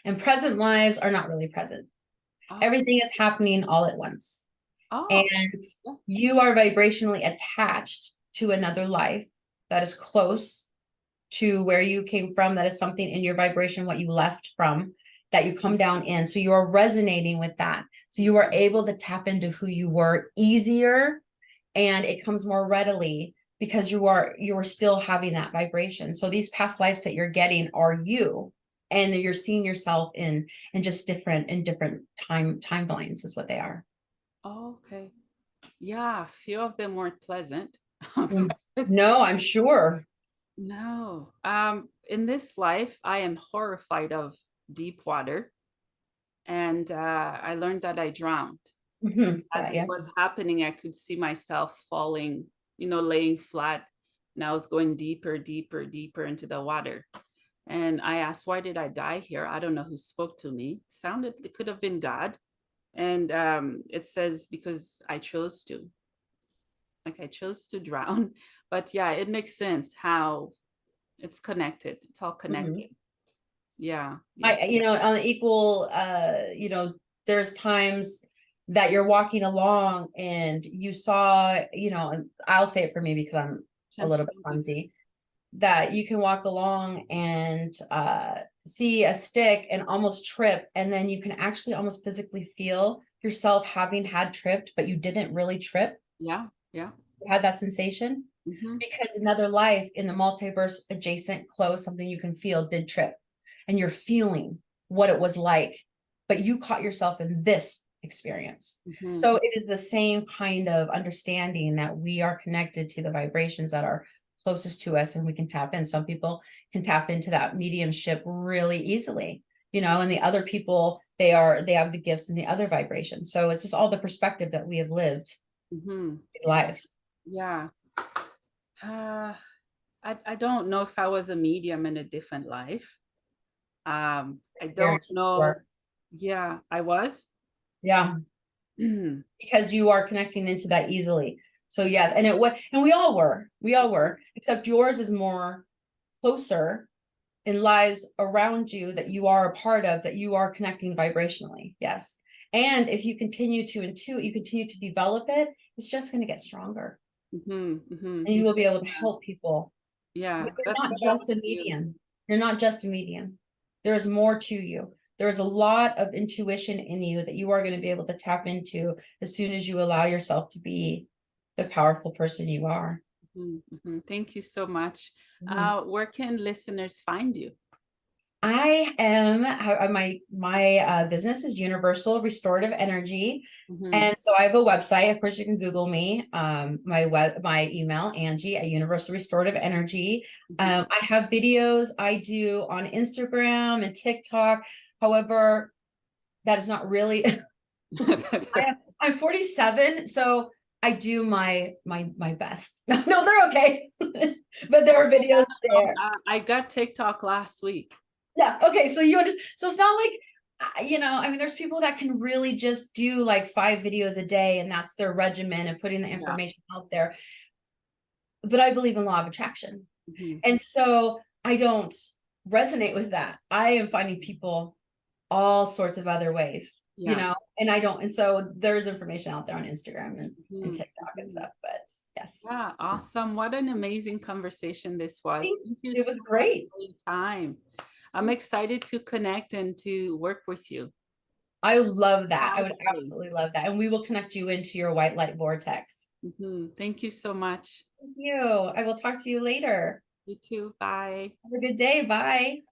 and present lives are not really present. Everything is happening all at once. And you are vibrationally attached to another life that is close to where you came from. That is something in your vibration, what you left from, that you come down in. So you are resonating with that. So you are able to tap into who you were easier, and it comes more readily because you are still having that vibration. So these past lives that you're getting are you, and you're seeing yourself in just different timelines is what they are. Okay. Yeah, a few of them weren't pleasant. No, I'm sure. No. In this life, I am horrified of deep water. And I learned that I drowned. As it was happening, I could see myself falling, laying flat. And I was going deeper, deeper, deeper into the water. And I asked, why did I die here? I don't know who spoke to me. It could have been God. And it says, because I chose to. Like I chose to drown. But yeah, it makes sense how it's connected. It's all connected. Yeah. On the equal, there's times that you're walking along and you saw, and I'll say it for me because I'm a little bit clumsy, that you can walk along and see a stick and almost trip, and then you can actually almost physically feel yourself having had tripped, but you didn't really trip. Yeah. You had that sensation because another life in the multiverse adjacent, close, something you can feel did trip, and you're feeling what it was like, but you caught yourself in this experience. So it is the same kind of understanding that we are connected to the vibrations that are closest to us, and we can tap in. Some people can tap into that mediumship really easily, and the other people, they have the gifts and the other vibrations. So it's just all the perspective that we have lived these lives. Yeah. I don't know if I was a medium in a different life. I don't know. Yeah, I was. Yeah. Because you are connecting into that easily. So yes, and we all were, except yours is more closer and lies around you, that you are a part of, that you are connecting vibrationally. Yes. And if you continue to intuit, you continue to develop it, it's just going to get stronger. And you will be able to help people. Yeah, You're not just a medium. You're not just a medium. There is more to you. There is a lot of intuition in you that you are going to be able to tap into as soon as you allow yourself to be the powerful person you are. Thank you so much. Mhm. Where can listeners find you? I am my business is Universal Restorative Energy. Mhm. And so I have a website. Of course, you can Google me. My email, Angie at Universal Restorative Energy. Mhm. I have videos I do on Instagram and TikTok. However, that is not really I'm 47, so I do my best. No, they're okay. But there are videos there. I got TikTok last week. Yeah, okay, so you understand. So it's not like I mean, there's people that can really just do like 5 videos a day and that's their regimen and putting the Yeah. information out there. But I believe in law of attraction. Mhm. And so I don't resonate with that. I am finding people all sorts of other ways, Yeah. and I don't. And so there's information out there on Instagram and Mhm. TikTok and Mhm. stuff. But yes, Yeah, awesome. What an amazing conversation this was. Thank you it so was much great. for your time. I'm excited to connect and to work with you. I love that. I would Powerfully. absolutely love that. And we will connect you into your white light vortex. Thank you so much. Thank you. I will talk to you later. You too. Bye. Have a good day. Bye.